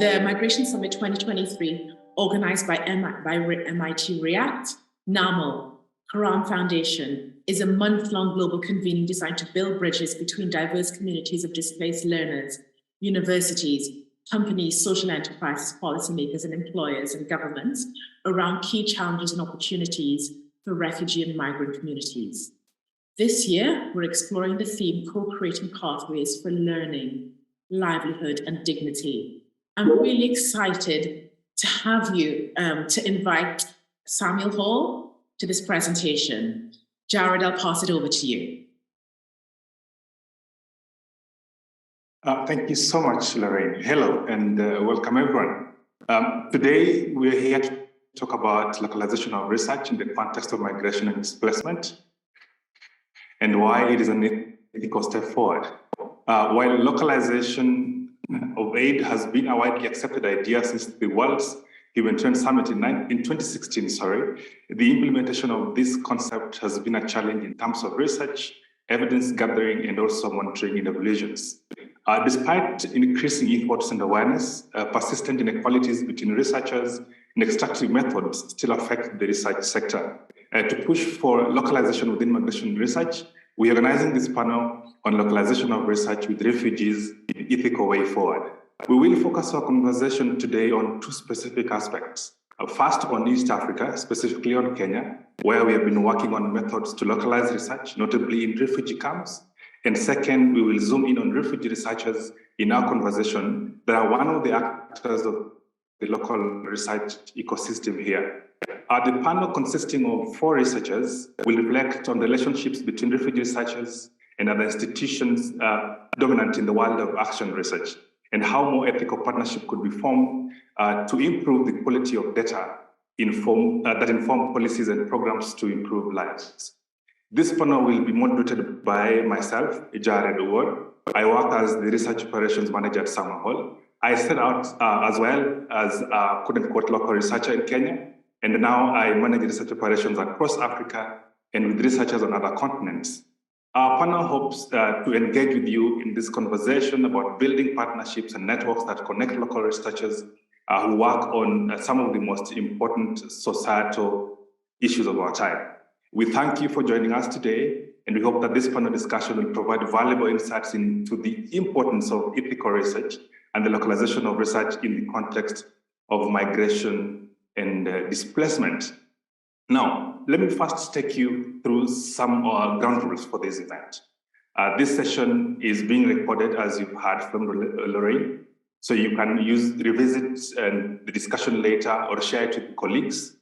the Migration Summit 2023, organized by MIT React, NAMO, Quran Foundation, is a month-long global convening designed to build bridges between diverse communities of displaced learners, universities, companies, social enterprises, policymakers, and employers and governments around key challenges and opportunities for refugee and migrant communities. This year, we're exploring the theme co-creating pathways for learning, livelihood, and dignity. I'm really excited to have you to invite Samuel Hall to this presentation. Jared, I'll pass it over to you. Thank you so much, Lorraine. Hello, and welcome everyone. Today, we're here to talk about localization of research in the context of migration and displacement, and why it is an ethical step forward. While localization of aid has been a widely accepted idea since the World Humanitarian Summit in 2016, the implementation of this concept has been a challenge in terms of research, evidence gathering, and also monitoring in evaluations. Despite increasing efforts and awareness, persistent inequalities between researchers and extractive methods still affect the research sector. To push for localization within migration research, we're organizing this panel on localization of research with refugees in the ethical way forward. We will focus our conversation today on two specific aspects. First, on East Africa, specifically on Kenya, where we have been working on methods to localize research, notably in refugee camps. And second, we will zoom in on refugee researchers in our conversation that are one of the actors of the local research ecosystem here. The panel, consisting of 4 researchers, will reflect on the relationships between refugee researchers and other institutions dominant in the world of action research, and how more ethical partnership could be formed to improve the quality of data that inform policies and programs to improve lives. This panel will be moderated by myself, Jared Uwar. I work as the Research Operations Manager at Samuel Hall. I set out as well as a quote-unquote local researcher in Kenya, and now I manage research operations across Africa and with researchers on other continents. Our panel hopes to engage with you in this conversation about building partnerships and networks that connect local researchers who work on some of the most important societal issues of our time. We thank you for joining us today, and we hope that this panel discussion will provide valuable insights into the importance of ethical research and the localization of research in the context of migration and displacement. Now, let me first take you through some ground rules for this event. This session is being recorded, as you've heard from Lorraine, so you can revisit the discussion later or share it with colleagues.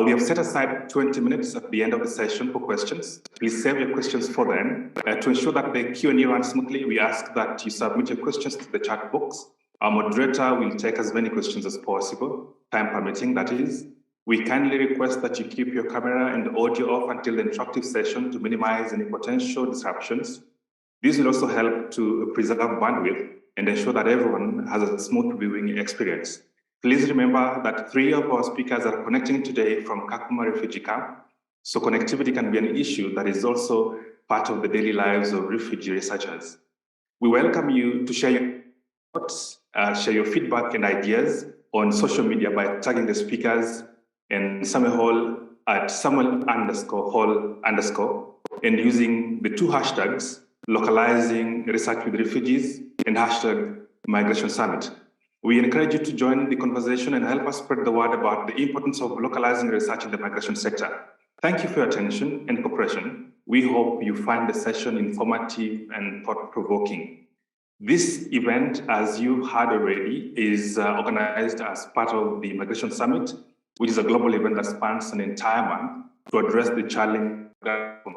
We have set aside 20 minutes at the end of the session for questions. Please save your questions for then. To ensure that the Q&A runs smoothly, we ask that you submit your questions to the chat box. Our moderator will take as many questions as possible, time permitting, that is. We kindly request that you keep your camera and audio off until the interactive session to minimize any potential disruptions. This will also help to preserve bandwidth and ensure that everyone has a smooth viewing experience. Please remember that 3 of our speakers are connecting today from Kakuma refugee camp, so connectivity can be an issue that is also part of the daily lives of refugee researchers. We welcome you to share your thoughts, share your feedback and ideas on social media by tagging the speakers and Samuel Hall at Samuel_Hall_ and using the 2 hashtags, localizing research with refugees and hashtag Migration Summit. We encourage you to join the conversation and help us spread the word about the importance of localizing research in the migration sector. Thank you for your attention and cooperation. We hope you find the session informative and thought-provoking. This event, as you heard already, is organized as part of the Migration Summit, which is a global event that spans an entire month to address the challenge of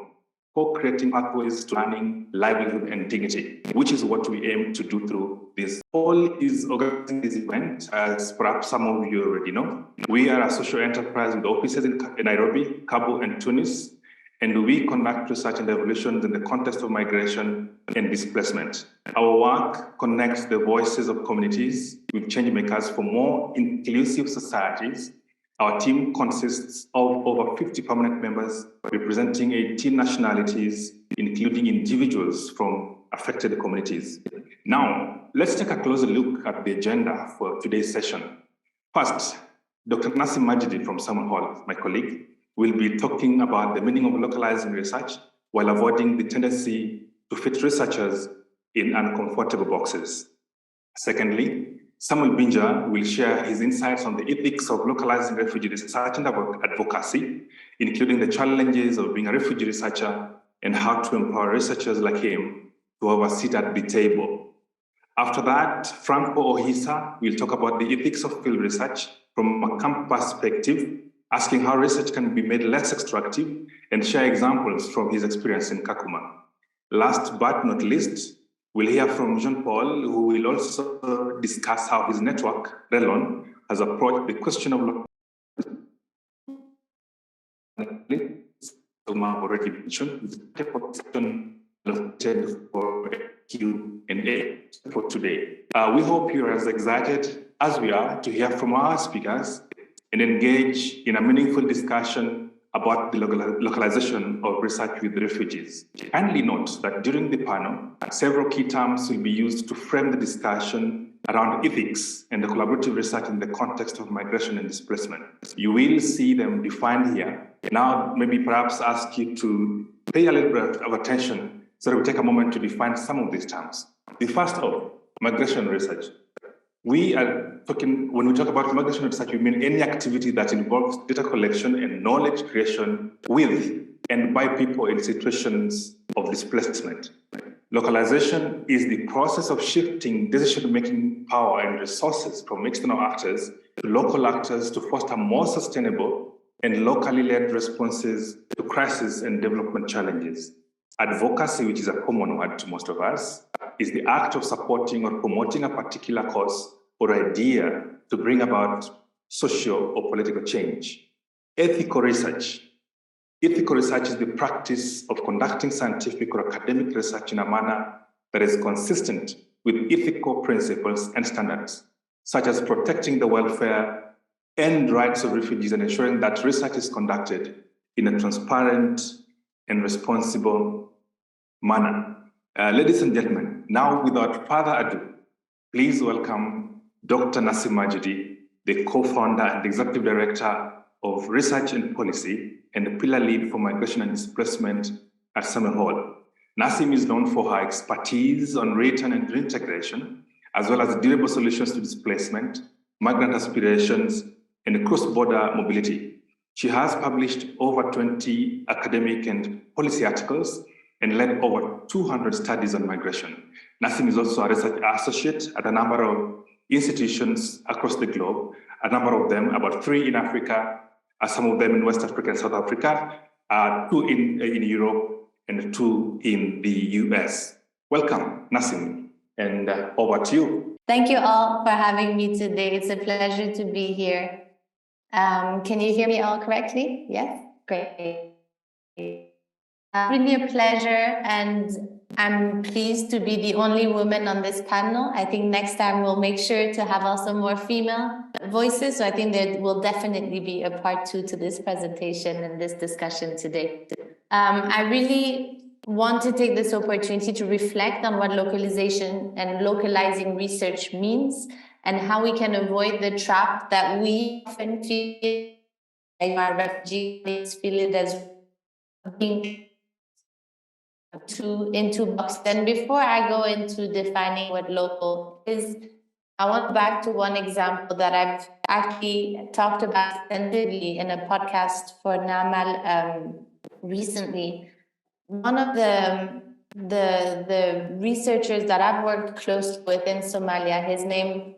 co-creating pathways to learning, livelihood, and dignity, which is what we aim to do through this. Hall is organizing this event, as perhaps some of you already know. We are a social enterprise with offices in Nairobi, Kabul, and Tunis, and we conduct research and evaluations in the context of migration and displacement. Our work connects the voices of communities with change makers for more inclusive societies. Our team consists of over 50 permanent members representing 18 nationalities, including individuals from affected communities. Now, let's take a closer look at the agenda for today's session. First, Dr. Nassim Majidi from Salmon Hall, my colleague, will be talking about the meaning of localizing research while avoiding the tendency to fit researchers in uncomfortable boxes. Secondly, Samuel Binja will share his insights on the ethics of localizing refugee research and advocacy, including the challenges of being a refugee researcher and how to empower researchers like him to have a seat at the table. After that, Franco Ohisa will talk about the ethics of field research from a camp perspective, asking how research can be made less extractive and share examples from his experience in Kakuma. Last but not least, we'll hear from Jean-Paul, who will also discuss how his network, Relon, has approached the question of already mentioned, for Q&A for today. We hope you're as excited as we are to hear from our speakers and engage in a meaningful discussion about the localization of research with refugees. Kindly note that during the panel, several key terms will be used to frame the discussion around ethics and the collaborative research in the context of migration and displacement. You will see them defined here. Now, maybe perhaps ask you to pay a little bit of attention so that we take a moment to define some of these terms. The first of migration research. We are talking, when we talk about migration research, we mean any activity that involves data collection and knowledge creation with and by people in situations of displacement. Localization is the process of shifting decision-making power and resources from external actors to local actors to foster more sustainable and locally led responses to crisis and development challenges. Advocacy, which is a common word to most of us, is the act of supporting or promoting a particular cause or idea to bring about social or political change. Ethical research. Ethical research is the practice of conducting scientific or academic research in a manner that is consistent with ethical principles and standards, such as protecting the welfare and rights of refugees and ensuring that research is conducted in a transparent and responsible manner. Ladies and gentlemen, now without further ado, please welcome Dr. Nassim Majidi, the co-founder and executive director of Research and Policy and the pillar lead for migration and displacement at Salmon Hall. Nassim is known for her expertise on return and reintegration, as well as durable solutions to displacement, migrant aspirations, and cross-border mobility. She has published over 20 academic and policy articles and led over 200 studies on migration. Nassim is also a research associate at a number of institutions across the globe, a number of them, about 3 in Africa, some of them in West Africa and South Africa, 2 in Europe, and 2 in the US. Welcome, Nassim, and over to you. Thank you all for having me today. It's a pleasure to be here. Can you hear me all correctly? Yes? Great. Really a pleasure, and I'm pleased to be the only woman on this panel. I think next time we'll make sure to have also more female voices, so I think there will definitely be a part 2 to this presentation and this discussion today. I really want to take this opportunity to reflect on what localization and localizing research means and how we can avoid the trap that we often feel like our refugees feel it as being into boxes. And before I go into defining what local is, I want to go back to one example that I've actually talked about extensively in a podcast for Namal recently. One of the researchers that I've worked close with in Somalia,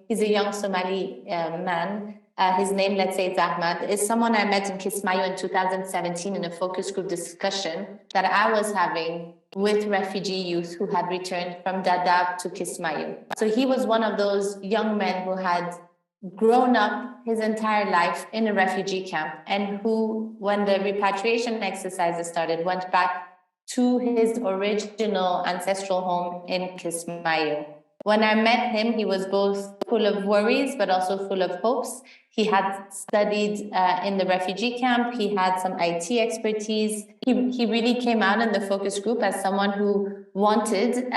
he's a young Somali man. His name, let's say it's Ahmad, is someone I met in Kismayo in 2017 in a focus group discussion that I was having with refugee youth who had returned from Dadaab to Kismayo. So he was one of those young men who had grown up his entire life in a refugee camp and who, when the repatriation exercises started, went back to his original ancestral home in Kismayo. When I met him, he was both full of worries, but also full of hopes. He had studied in the refugee camp. He had some IT expertise. He really came out in the focus group as someone who wanted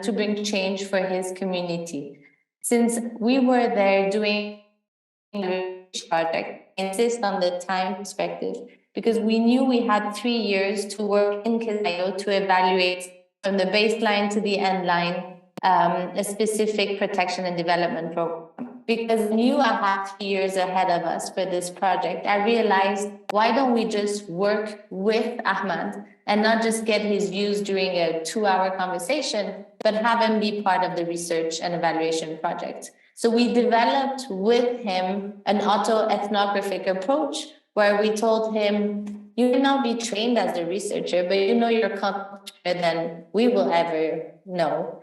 to bring change for his community. Since we were there doing a project, insist on the time perspective, because we knew we had 3 years to work in Kismayo to evaluate from the baseline to the end line a specific protection and development program. Because I knew I had 3 years ahead of us for this project, I realized, why don't we just work with Ahmad and not just get his views during a 2-hour conversation, but have him be part of the research and evaluation project. So we developed with him an auto-ethnographic approach where we told him, you may not be trained as a researcher, but you know your culture than we will ever know.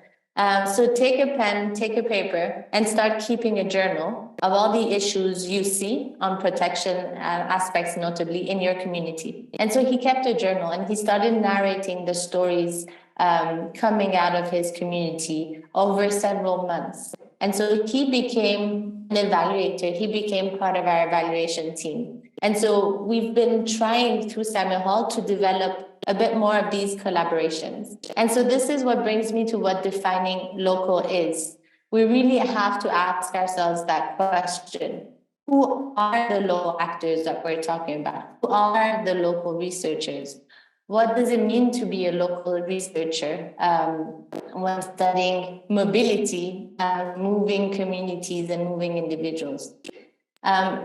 So take a pen, take a paper, and start keeping a journal of all the issues you see on protection aspects, notably in your community. And so he kept a journal and he started narrating the stories coming out of his community over several months. And so he became an evaluator. He became part of our evaluation team. And so we've been trying through Samuel Hall to develop a bit more of these collaborations. And so this is what brings me to what defining local is. We really have to ask ourselves that question. Who are the local actors that we're talking about? Who are the local researchers? What does it mean to be a local researcher when studying mobility, moving communities and moving individuals?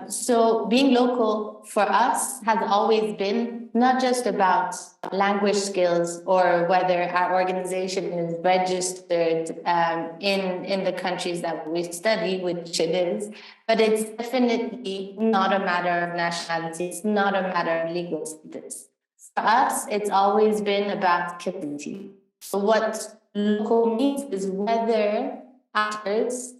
So being local for us has always been not just about language skills or whether our organization is registered in the countries that we study, which it is, but it's definitely not a matter of nationality. It's not a matter of legal status. For us, it's always been about capacity. So what local means is whether actors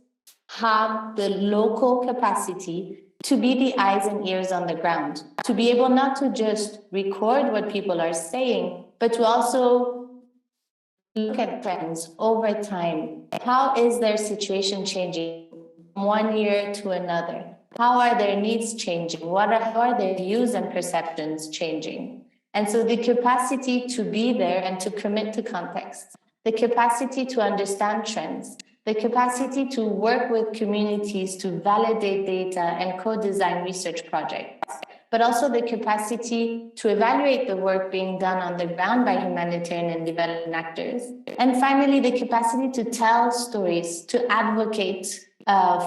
have the local capacity to be the eyes and ears on the ground, to be able not to just record what people are saying, but to also look at trends over time. How is their situation changing from one year to another? How are their needs changing? How are their views and perceptions changing? And so the capacity to be there and to commit to context, the capacity to understand trends, the capacity to work with communities to validate data and co-design research projects, but also the capacity to evaluate the work being done on the ground by humanitarian and development actors. And finally, the capacity to tell stories, to advocate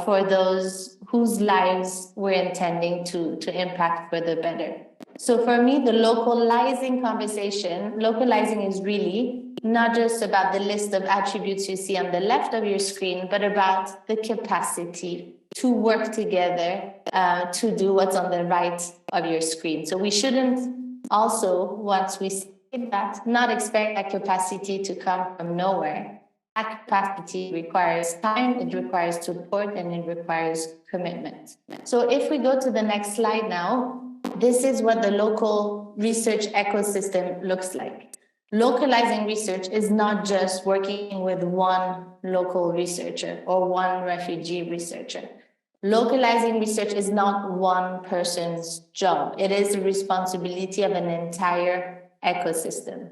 for those whose lives we're intending to impact for the better. So for me, the localizing conversation, localizing is really not just about the list of attributes you see on the left of your screen, but about the capacity to work together to do what's on the right of your screen. So we shouldn't also, once we say that, not expect that capacity to come from nowhere. That capacity requires time, it requires support, and it requires commitment. So if we go to the next slide now, this is what the local research ecosystem looks like. Localizing research is not just working with one local researcher or one refugee researcher. Localizing research is not one person's job. It is the responsibility of an entire ecosystem.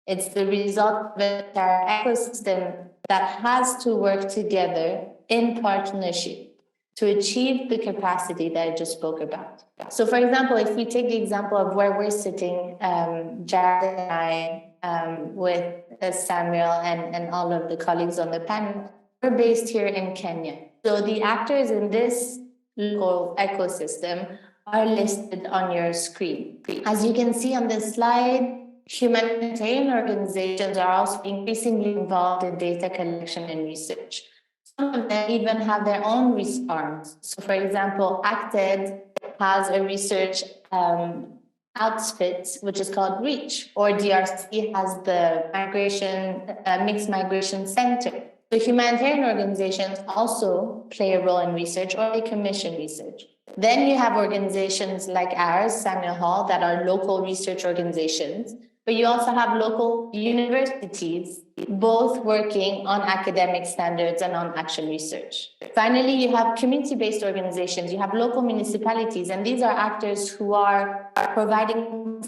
It's the result of an entire ecosystem that has to work together in partnership to achieve the capacity that I just spoke about. So for example, if we take the example of where we're sitting, Jared and I, with Samuel and all of the colleagues on the panel, we're based here in Kenya. So the actors in this local ecosystem are listed on your screen. As you can see on this slide, humanitarian organizations are also increasingly involved in data collection and research. Some of them even have their own research arms. So for example, ACTED has a research outfit, which is called REACH, or DRC has the Mixed Migration Center. The humanitarian organizations also play a role in research, or they commission research. Then you have organizations like ours, Samuel Hall, that are local research organizations, but you also have local universities, both working on academic standards and on action research. Finally, you have community-based organizations, you have local municipalities, and these are actors who are providing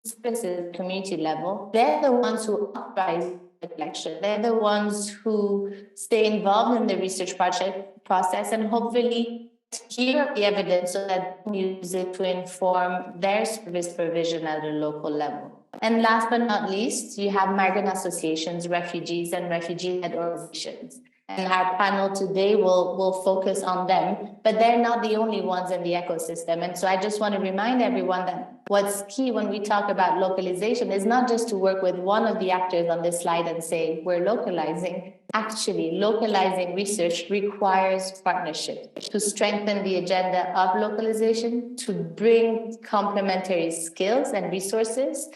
services at the community level. They're the ones who authorize collection. They're the ones who stay involved in the research project process and hopefully hear the evidence so that they can use it to inform their service provision at a local level. And last but not least, you have migrant associations, refugees, and refugee-led organizations. And our panel today will focus on them, but they're not the only ones in the ecosystem. And so I just want to remind everyone that what's key when we talk about localization is not just to work with one of the actors on this slide and say, we're localizing. Actually, localizing research requires partnership to strengthen the agenda of localization, to bring complementary skills and resources,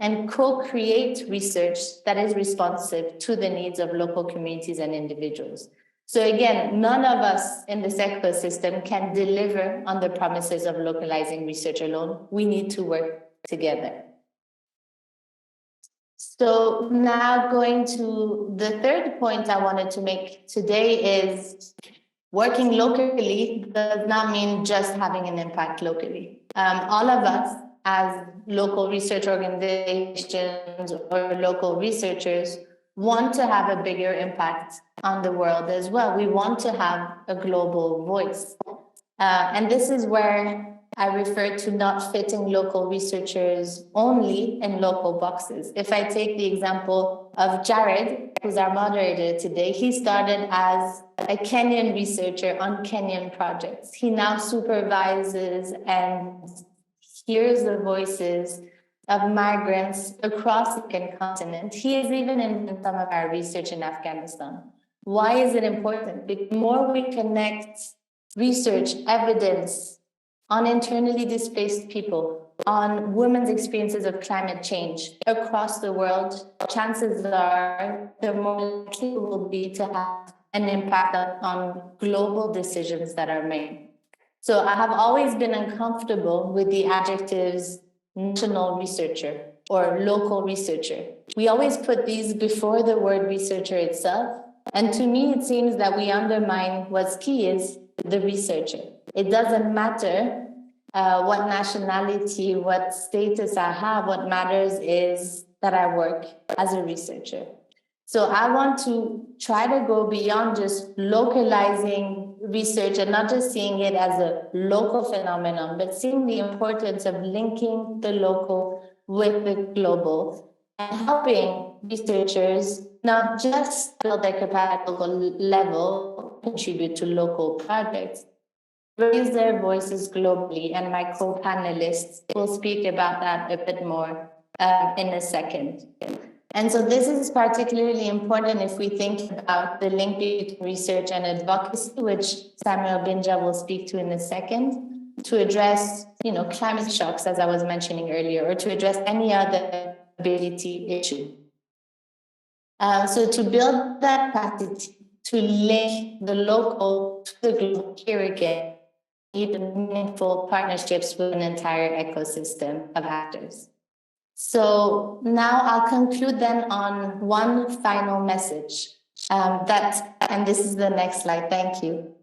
and co-create research that is responsive to the needs of local communities and individuals. So again, none of us in this ecosystem can deliver on the promises of localizing research alone. We need to work together. So now going to the third point I wanted to make today is working locally does not mean just having an impact locally. All of us as local research organizations or local researchers want to have a bigger impact on the world as well. We want to have a global voice. And this is where I refer to not fitting local researchers only in local boxes. If I take the example of Jared, who's our moderator today, he started as a Kenyan researcher on Kenyan projects. He now supervises and hears the voices of migrants across the continent. He is even in some of our research in Afghanistan. Why is it important? The more we connect research, evidence on internally displaced people, on women's experiences of climate change across the world, chances are the more likely we will be to have an impact on global decisions that are made. So I have always been uncomfortable with the adjectives national researcher or local researcher. We always put these before the word researcher itself. And to me, it seems that we undermine what's key is the researcher. It doesn't matter what nationality, what status I have. What matters is that I work as a researcher. So I want to try to go beyond just localizing research and not just seeing it as a local phenomenon, but seeing the importance of linking the local with the global and helping researchers not just build their capacity at local level, contribute to local projects, raise their voices globally. And my co-panelists will speak about that a bit more in a second. And so this is particularly important if we think about the link between research and advocacy, which Samuel Binja will speak to in a second, to address, climate shocks, as I was mentioning earlier, or to address any other ability issue. So to build that capacity, to link the local to the global, here again, need meaningful partnerships with an entire ecosystem of actors. So now I'll conclude then on one final message and this is the next slide, thank you.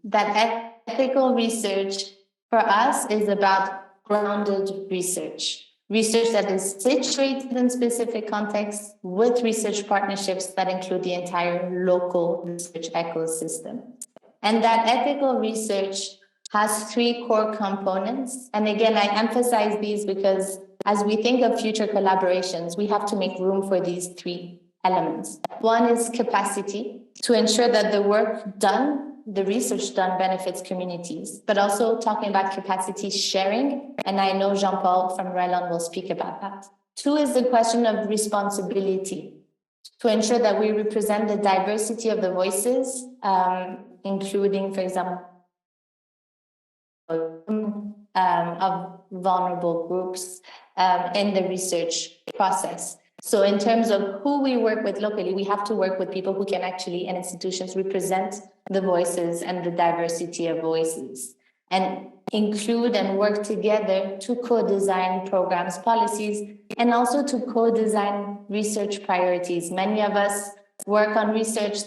That ethical research for us is about grounded research. Research that is situated in specific contexts with research partnerships that include the entire local research ecosystem. And that ethical research has three core components. And again, I emphasize these because as we think of future collaborations, we have to make room for these three elements. One is capacity, to ensure that the work done, the research done benefits communities, but also talking about capacity sharing. And I know Jean-Paul from RELON will speak about that. Two is the question of responsibility, to ensure that we represent the diversity of the voices, including, for example, of vulnerable groups in the research process. So in terms of who we work with locally, we have to work with people who can actually, and institutions, represent the voices and the diversity of voices, and include and work together to co-design programs, policies, and also to co-design research priorities. Many of us work on research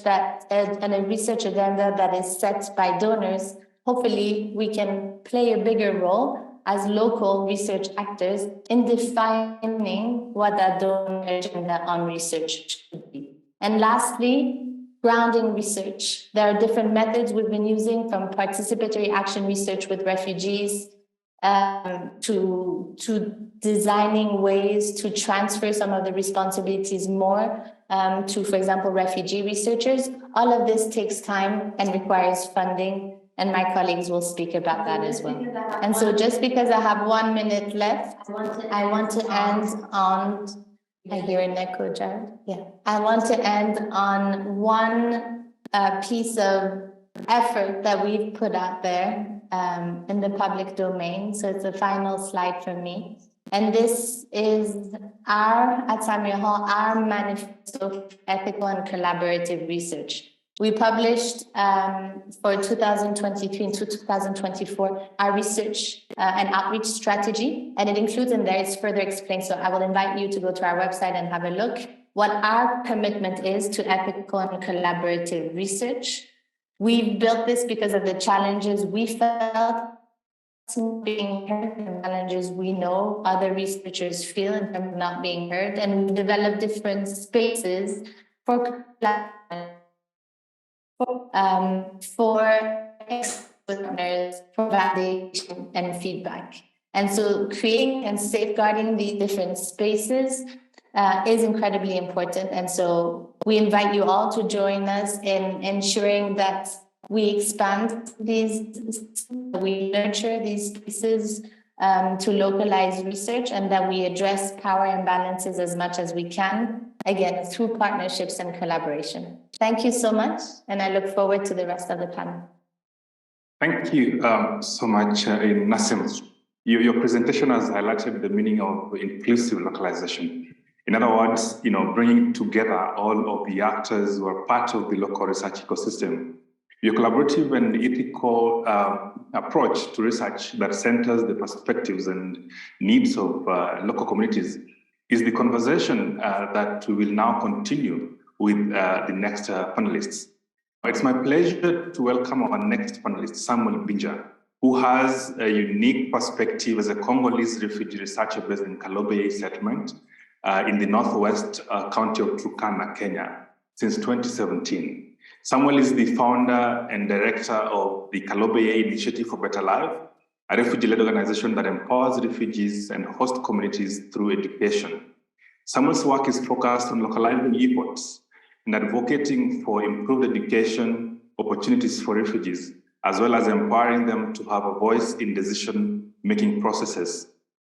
and a research agenda that is set by donors. Hopefully, we can play a bigger role as local research actors in defining what that donor agenda on research should be. And lastly, grounding research. There are different methods we've been using, from participatory action research with refugees to designing ways to transfer some of the responsibilities more to, for example, refugee researchers. All of this takes time and requires funding, and my colleagues will speak about that as well. And so just because I have 1 minute left, I want to end on, I hear an echo, Jared. Yeah, I want to end on one piece of effort that we've put out there in the public domain. So it's the final slide for me. And this is at Samuel Hall, our manifesto for ethical and collaborative research. We published for 2023 and 2024 our research and outreach strategy, and it includes in there, it's further explained. So I will invite you to go to our website and have a look what our commitment is to ethical and collaborative research. We built this because of the challenges we felt being heard, and challenges we know other researchers feel in terms of not being heard, and we developed different spaces for partners, for validation and feedback. And so creating and safeguarding these different spaces is incredibly important. And so we invite you all to join us in ensuring that we expand we nurture these spaces to localize research, and that we address power imbalances as much as we can, again, through partnerships and collaboration. Thank you so much, and I look forward to the rest of the panel. Thank you so much, Nassim. Your presentation has highlighted the meaning of inclusive localization. In other words, bringing together all of the actors who are part of the local research ecosystem. Your collaborative and ethical approach to research that centers the perspectives and needs of local communities is the conversation that we will now continue with the next panelists. It's my pleasure to welcome our next panelist, Samuel Binja, who has a unique perspective as a Congolese refugee researcher based in Kalobeye settlement in the northwest county of Turkana, Kenya, since 2017. Samuel is the founder and director of the Kalobeye Initiative for Better Life, a refugee-led organization that empowers refugees and host communities through education. Samuel's work is focused on localizing efforts and advocating for improved education opportunities for refugees, as well as empowering them to have a voice in decision-making processes.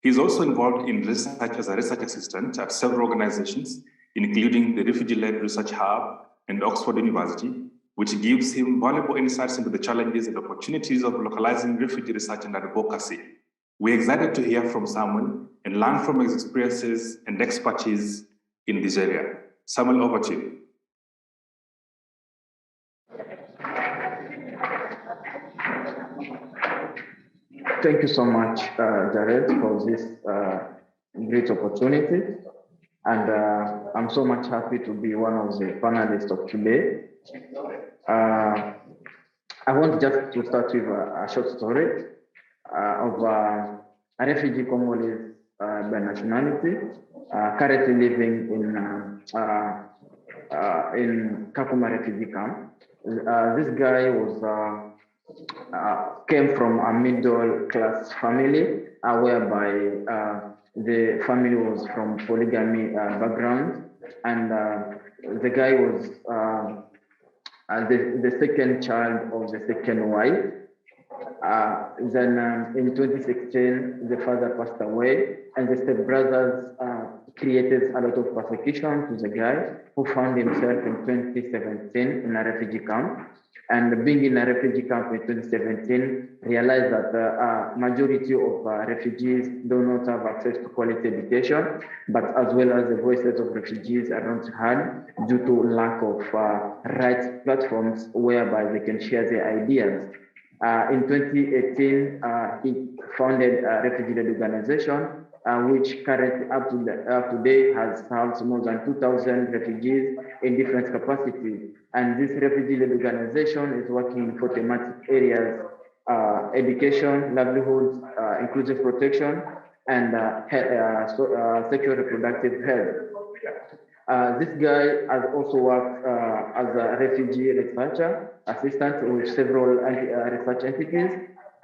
He's also involved in research as a research assistant at several organizations, including the Refugee-Led Research Hub and Oxford University, which gives him valuable insights into the challenges and opportunities of localizing refugee research and advocacy. We're excited to hear from Samuel and learn from his experiences and expertise in this area. Samuel, over to you. Thank you so much, Jared, for this great opportunity. And I'm so much happy to be one of the panelists of today. I want just to start with a short story of a refugee Congolese by nationality, currently living in Kakuma refugee camp. This guy was came from a middle class family, whereby the family was from polygamy background, and the guy was the second child of the second wife. Then in 2016, the father passed away, and the stepbrothers created a lot of persecution to the guy, who found himself in 2017 in a refugee camp. And being in a refugee camp in 2017, realized that the majority of refugees do not have access to quality education, but as well as the voices of refugees are not heard due to lack of rights platforms whereby they can share their ideas. In 2018, he founded a refugee-led organization, which currently up to date has housed more than 2,000 refugees in different capacities. And this refugee-led organization is working in 4 thematic areas education, livelihoods, inclusive protection, and sexual reproductive health. This guy has also worked as a refugee researcher assistant with several research entities.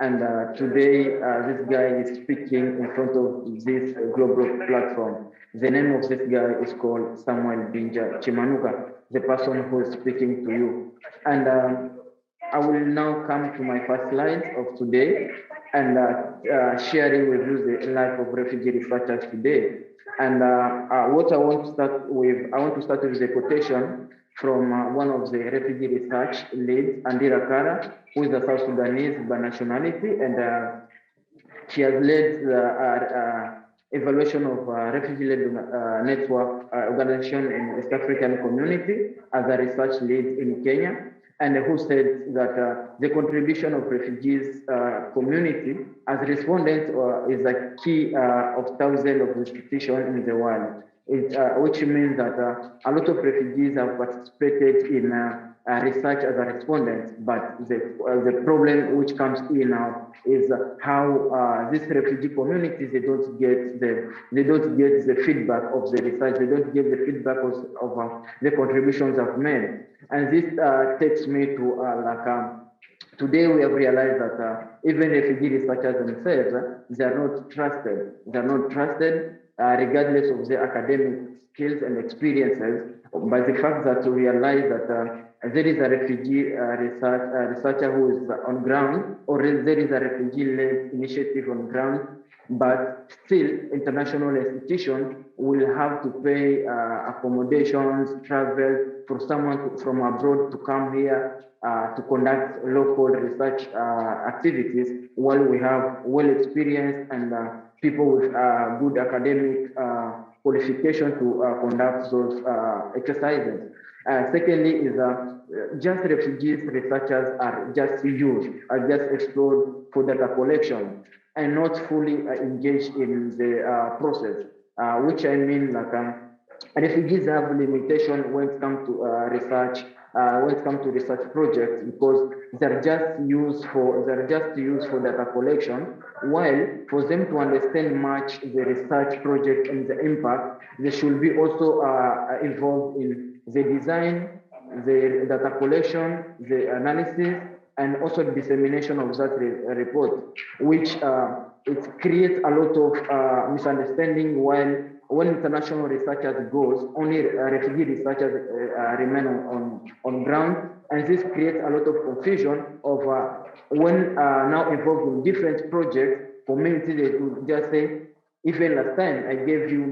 And today, this guy is speaking in front of this global platform. The name of this guy is called Samuel Binja Chimanuka, the person who is speaking to you. And I will now come to my first slide of today and sharing with you the life of refugee researchers today. And what I want to start with, with a quotation from one of the refugee research leads, Andira Kara, who is a South Sudanese by nationality, and she has led the evaluation of refugee-led network organization in East African community as a research lead in Kenya, and who said that the contribution of refugees community as respondents is a key of thousands of institutions in the world. Which means that a lot of refugees have participated in research as a respondent, but the problem which comes in now is how these refugee communities they don't get the feedback of the research, they don't get the feedback of the contributions I've made, and this takes me to today we have realized that even refugee researchers themselves they are not trusted. They are not trusted. Regardless of their academic skills and experiences, by the fact that we realize that there is a refugee researcher who is on ground, or there is a refugee-led initiative on ground, but still international institutions will have to pay accommodations, travel for someone from abroad to come here to conduct local research activities, while we have well-experienced and people with good academic qualification to conduct those exercises. Secondly, is just refugees researchers are just explored for data collection and not fully engaged in the process, which I mean like refugees have limitation when it comes to research. When it comes to research projects, because they're just used for data collection, while for them to understand much the research project and the impact, they should be also involved in the design, the data collection, the analysis, and also the dissemination of that report, which it creates a lot of misunderstanding. While when international researchers goes, only refugee researchers remain on ground, and this creates a lot of confusion of when now involved in different projects. Communities they would just say, even last time I gave you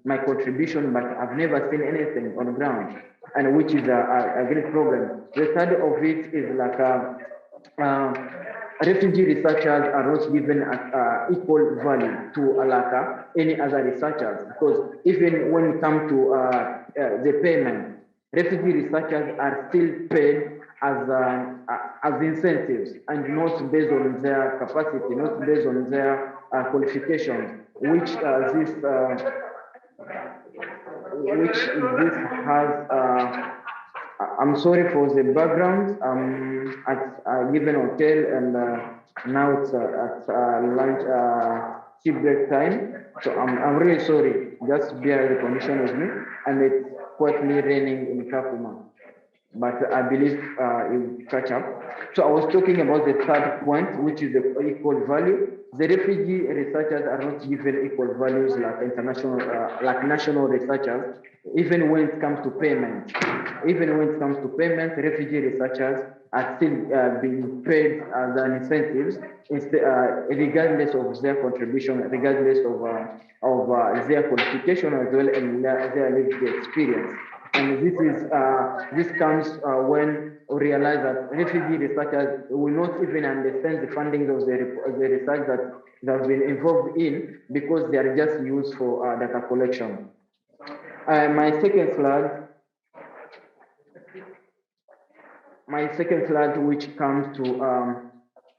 my contribution, but I've never seen anything on ground, and which is a great problem. The third of it is like refugee researchers are not given equal value to any other researchers, because even when it comes to the payment, refugee researchers are still paid as incentives and not based on their capacity, not based on their qualifications, which this has. I'm sorry for the background. At a given hotel, and now it's at lunch, tea break time. So I'm really sorry. Just bear the condition with me, and it's quietly raining in Kakuma, but I believe it will catch up. So I was talking about the third point, which is the equal value. The refugee researchers are not given equal values like international, like national researchers. Even when it comes to payment, refugee researchers are still being paid as an incentives, regardless of their contribution, regardless of their qualification as well and their lived experience. And this comes when we realize that refugee researchers will not even understand the funding of the research that they've been involved in, because they are just used for data collection. My second slide, which comes to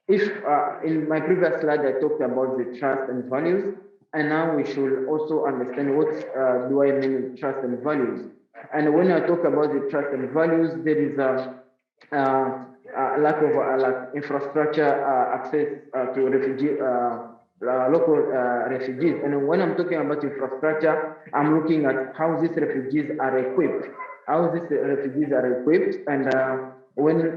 in my previous slide I talked about the trust and values, and now we should also understand what do I mean with trust and values. And when I talk about the trust and values, there is lack of like infrastructure access to local refugees. And when I'm talking about infrastructure, I'm looking at how these refugees are equipped, and when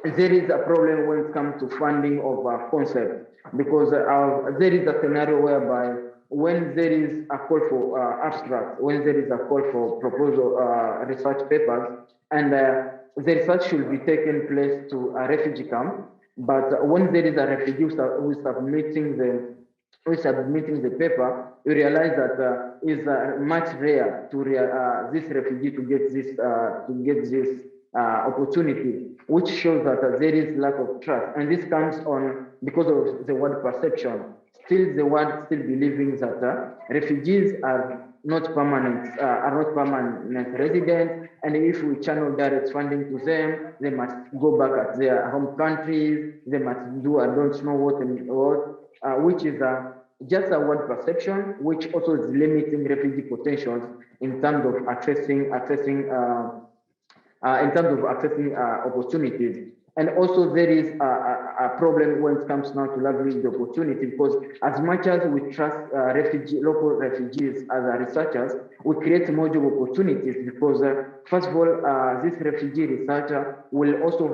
there is a problem when it comes to funding of concept, because there is a scenario whereby when there is a call for abstract, when there is a call for proposal research papers, and the research should be taken place to a refugee camp, but when there is a refugee who is submitting the paper, you realize that it's much rare to this refugee to get this opportunity, which shows that there is lack of trust, and this comes on because of the word perception. Still, the world still believing that refugees are not permanent residents, and if we channel direct funding to them, they must go back at their home countries. They must do I don't know what and what, which is just a word perception, which also is limiting refugee potentials in terms of accessing opportunities. And also there is a problem when it comes now to leverage the opportunity, because as much as we trust local refugees as researchers, we create more job opportunities, because first of all, this refugee researcher will also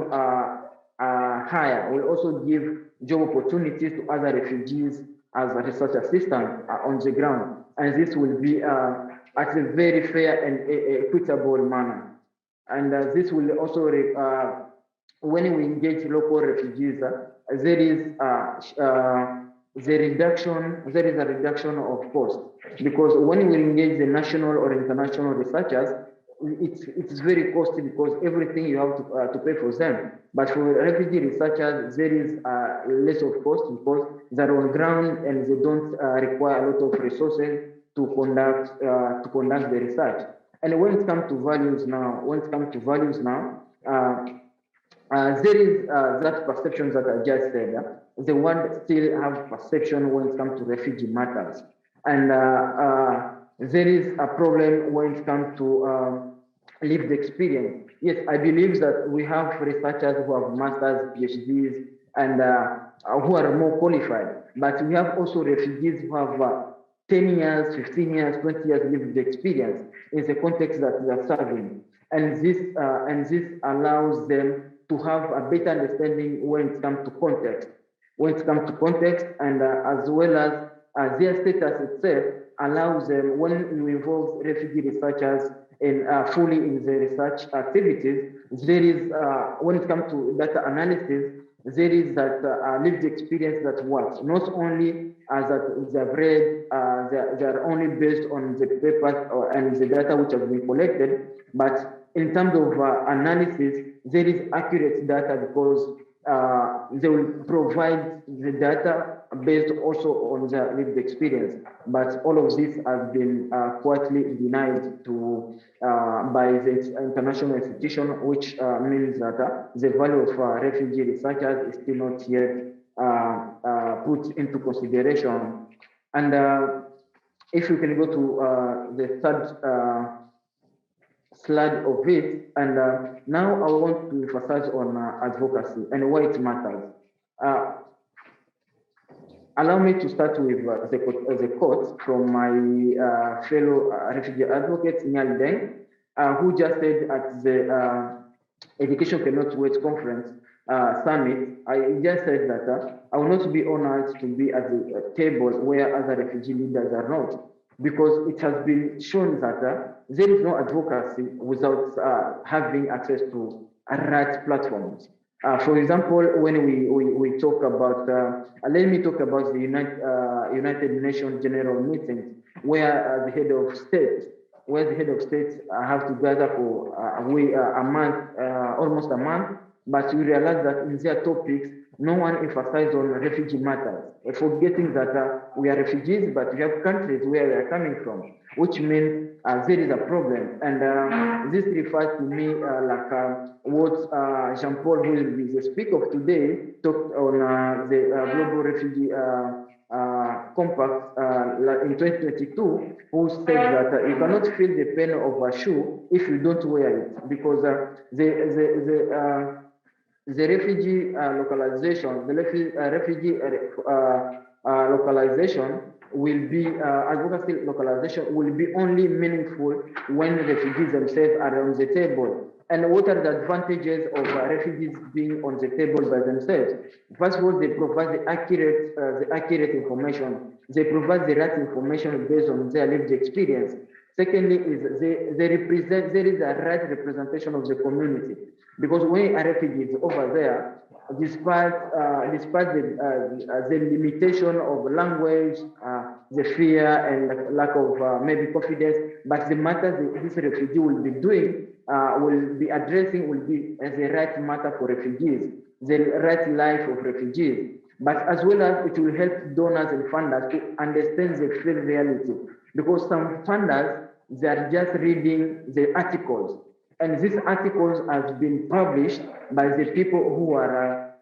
will also give job opportunities to other refugees as a research assistant on the ground. And this will be at a very fair and equitable manner. And this will also when we engage local refugees, there is a reduction of cost, because when we engage the national or international researchers, it's very costly, because everything you have to pay for them. But for refugee researchers, there is less of cost, because they're on ground and they don't require a lot of resources to conduct the research. And when it comes to values now, there is that perception that I just said. The world still have perception when it comes to refugee matters, and there is a problem when it comes to lived experience. Yes, I believe that we have researchers who have masters, PhDs, and who are more qualified. But we have also refugees who have 10 years, 15 years, 20 years lived experience in the context that they are serving. And this allows them to have a better understanding when it comes to context. And as well as their status itself allows them, when you involve refugee researchers in fully in the research activities, there is, when it comes to data analysis, there is that lived experience that works, not only as that they've read, they are only based on the papers and the data which have been collected, but in terms of analysis, there is accurate data, because they will provide the data based also on their lived experience. But all of this has been quietly denied to by the international institution, which means that the value of refugee researchers is still not yet put into consideration. And if we can go to the third slide of it, and now I want to emphasize on advocacy and why it matters. Allow me to start with the quote from my fellow refugee advocate, Nyal Deng, who just said at the Education Cannot Wait conference summit, I just said that I will not be honored to be at the table where other refugee leaders are not, because it has been shown that there is no advocacy without having access to right platforms. For example, when we talk about, let me talk about the United Nations General Meetings, where the head of states have to gather for a month, almost a month, but we realize that in their topics, no one emphasized on refugee matters, forgetting that we are refugees, but we have countries where we are coming from, which means there is a problem. And this refers to me like what Jean-Paul, who will be the speaker of today, talked on the Global Refugee Compact in 2022, who said that you cannot feel the pain of a shoe if you don't wear it, because the refugee localization, the refugee localization will be, advocacy localization will be only meaningful when refugees themselves are on the table. And what are the advantages of refugees being on the table by themselves? First of all, they provide the accurate information. They provide the right information based on their lived experience. Secondly, is there is a right representation of the community, because when a refugee is over there, despite the limitation of language, the fear and lack of maybe confidence, but the matter that this refugee will be doing, will be addressing, will be the right matter for refugees, the right life of refugees. But as well as it will help donors and funders to understand the full reality, because some funders, they are just reading the articles, and these articles have been published by the people who are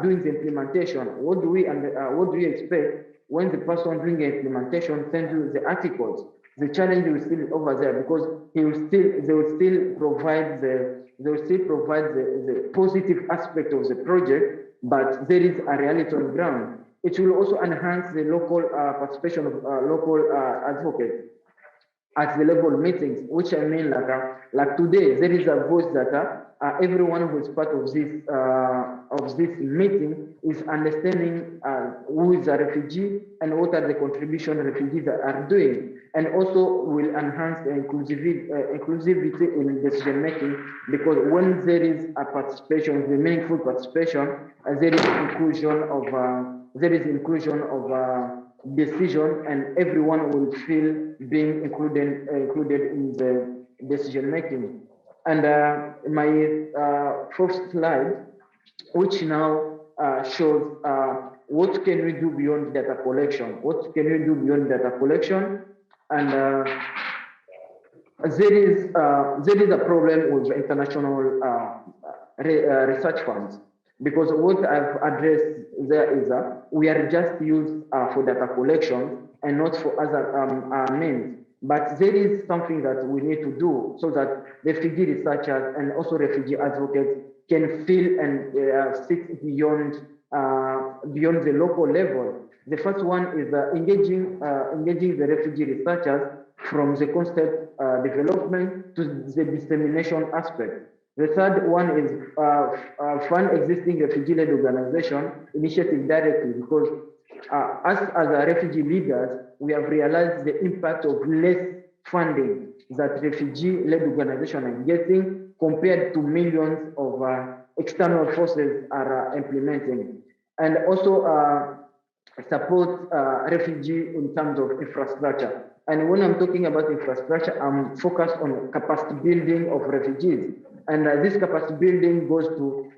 doing the implementation. What do we expect when the person doing the implementation sends you the articles? The challenge is still over there, because they will still provide the positive aspect of the project, but there is a reality on the ground. It will also enhance the local participation of local advocates at the level meetings, which I mean, like today, there is a voice that everyone who is part of this meeting is understanding who is a refugee and what are the contributions refugees are doing, and also will enhance the inclusivity in decision making, because when there is a participation, the meaningful participation, there is inclusion of decision, and everyone will feel being included in the decision making. And my first slide, which now shows what can we do beyond data collection? What can we do beyond data collection? And there is a problem with international research funds, because what I've addressed there is we are just used for data collection and not for other means. But there is something that we need to do so that refugee researchers and also refugee advocates can feel and sit beyond the local level. The first one is engaging the refugee researchers from the concept development to the dissemination aspect. The third one is fund existing refugee-led organization initiative directly, because us as a refugee leaders, we have realized the impact of less funding that refugee-led organizations are getting compared to millions of external forces are implementing. And also support refugee in terms of infrastructure. And when I'm talking about infrastructure, I'm focused on capacity building of refugees. And this capacity building goes to,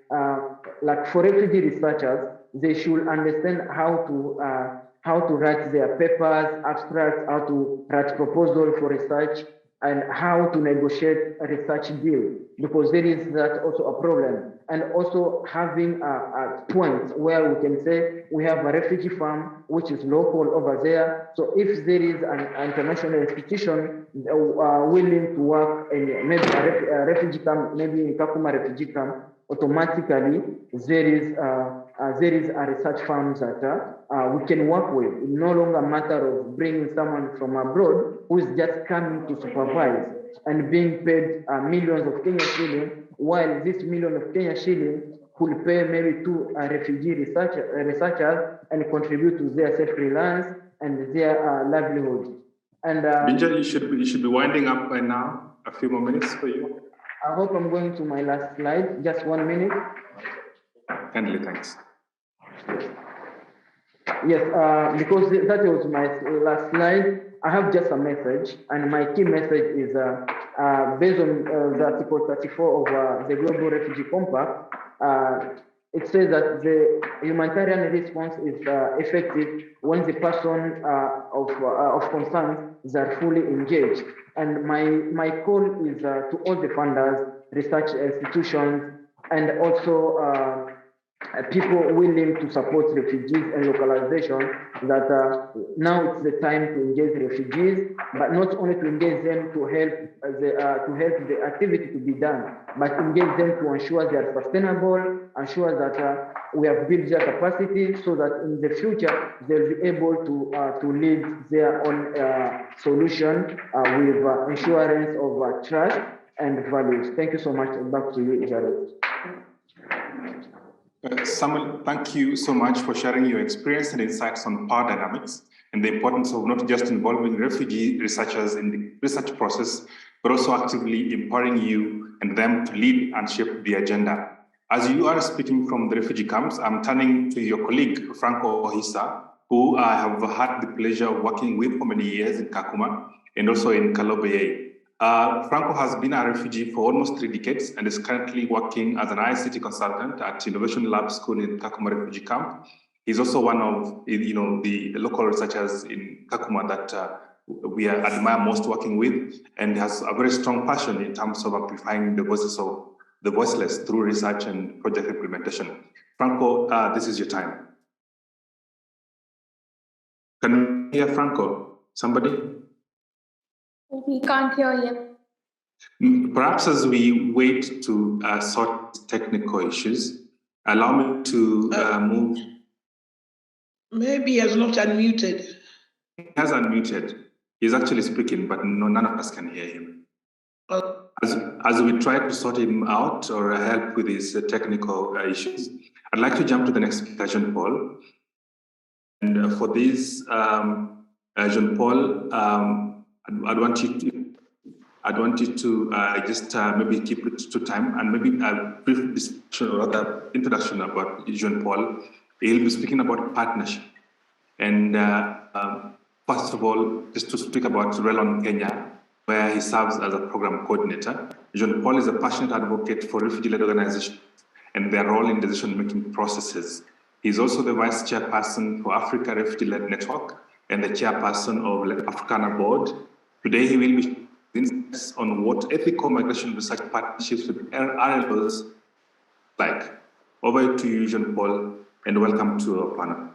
like for refugee researchers, they should understand how to write their papers, abstracts, how to write proposal for research, and how to negotiate a research deal, because there is that also a problem. And also having a point where we can say we have a refugee farm which is local over there. So if there is an international institution willing to work in maybe a refugee camp, maybe in Kakuma refugee camp, automatically there is a research farm that we can work with. It's no longer a matter of bringing someone from abroad who is just coming to supervise and being paid millions of Kenyan shillings, while this million of Kenyan shillings could pay maybe to refugee researchers and contribute to their self-reliance and their livelihood. And Binja, you should be winding up by now. A few more minutes for you. I hope I'm going to my last slide. Just 1 minute. Kindly, thanks. Yes, because that was my last slide. I have just a message, and my key message is based on the Article 34 of the Global Refugee Compact. It says that the humanitarian response is effective when the person of concern is fully engaged. And my call is to all the funders, research institutions, and also people willing to support refugees and localization, that now it's the time to engage refugees, but not only to engage them to help the activity to be done, but engage them to ensure they are sustainable, ensure that we have built their capacity so that in the future they'll be able to lead their own solution with assurance of trust and values. Thank you so much. Back to you, Jared. Samuel, thank you so much for sharing your experience and insights on power dynamics and the importance of not just involving refugee researchers in the research process, but also actively empowering you and them to lead and shape the agenda. As you are speaking from the refugee camps, I'm turning to your colleague, Franco Ohisa, who I have had the pleasure of working with for many years in Kakuma and also in Kalobeye. Franco has been a refugee for almost 3 decades and is currently working as an ICT consultant at Innovation Lab School in Kakuma Refugee Camp. He's also one of the local researchers in Kakuma that we admire most working with, and has a very strong passion in terms of amplifying the voices of the voiceless through research and project implementation. Franco, this is your time. Can you hear Franco? Somebody? We can't hear you. Perhaps as we wait to sort technical issues, allow me to move. Maybe he has not unmuted. He has unmuted. He's actually speaking, but none of us can hear him. As we try to sort him out or help with his technical issues, I'd like to jump to the next speaker, Jean-Paul. And for this, Jean-Paul, I'd want you to just maybe keep it to time and maybe a brief discussion or other introduction about Jean-Paul. He'll be speaking about partnership. And first of all, just to speak about Relon Kenya, where he serves as a program coordinator. Jean-Paul is a passionate advocate for refugee-led organizations and their role in decision-making processes. He's also the vice chairperson for Africa Refugee-Led Network and the chairperson of Africana Board. Today, he will be insights on what ethical migration research partnerships with RLOs like. Over to you, Jean-Paul, and welcome to our panel.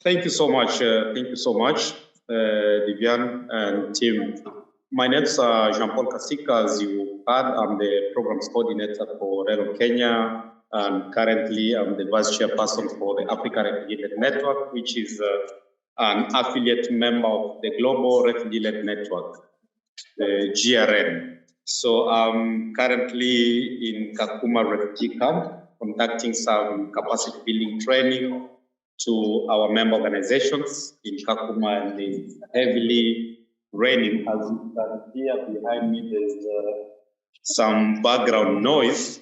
Thank you so much. Vivian and team. My name is Jean-Paul Kasika. As you heard, I'm the programs coordinator for Relon Kenya, and currently I'm the vice chairperson for the Africa Refugee-Led Network, which is an affiliate member of the Global Refugee-Led Network, the GRN. So I'm currently in Kakuma Refugee Camp, conducting some capacity building training to our member organizations in Kakuma, and it's heavily raining. As you can hear behind me, there's some background noise.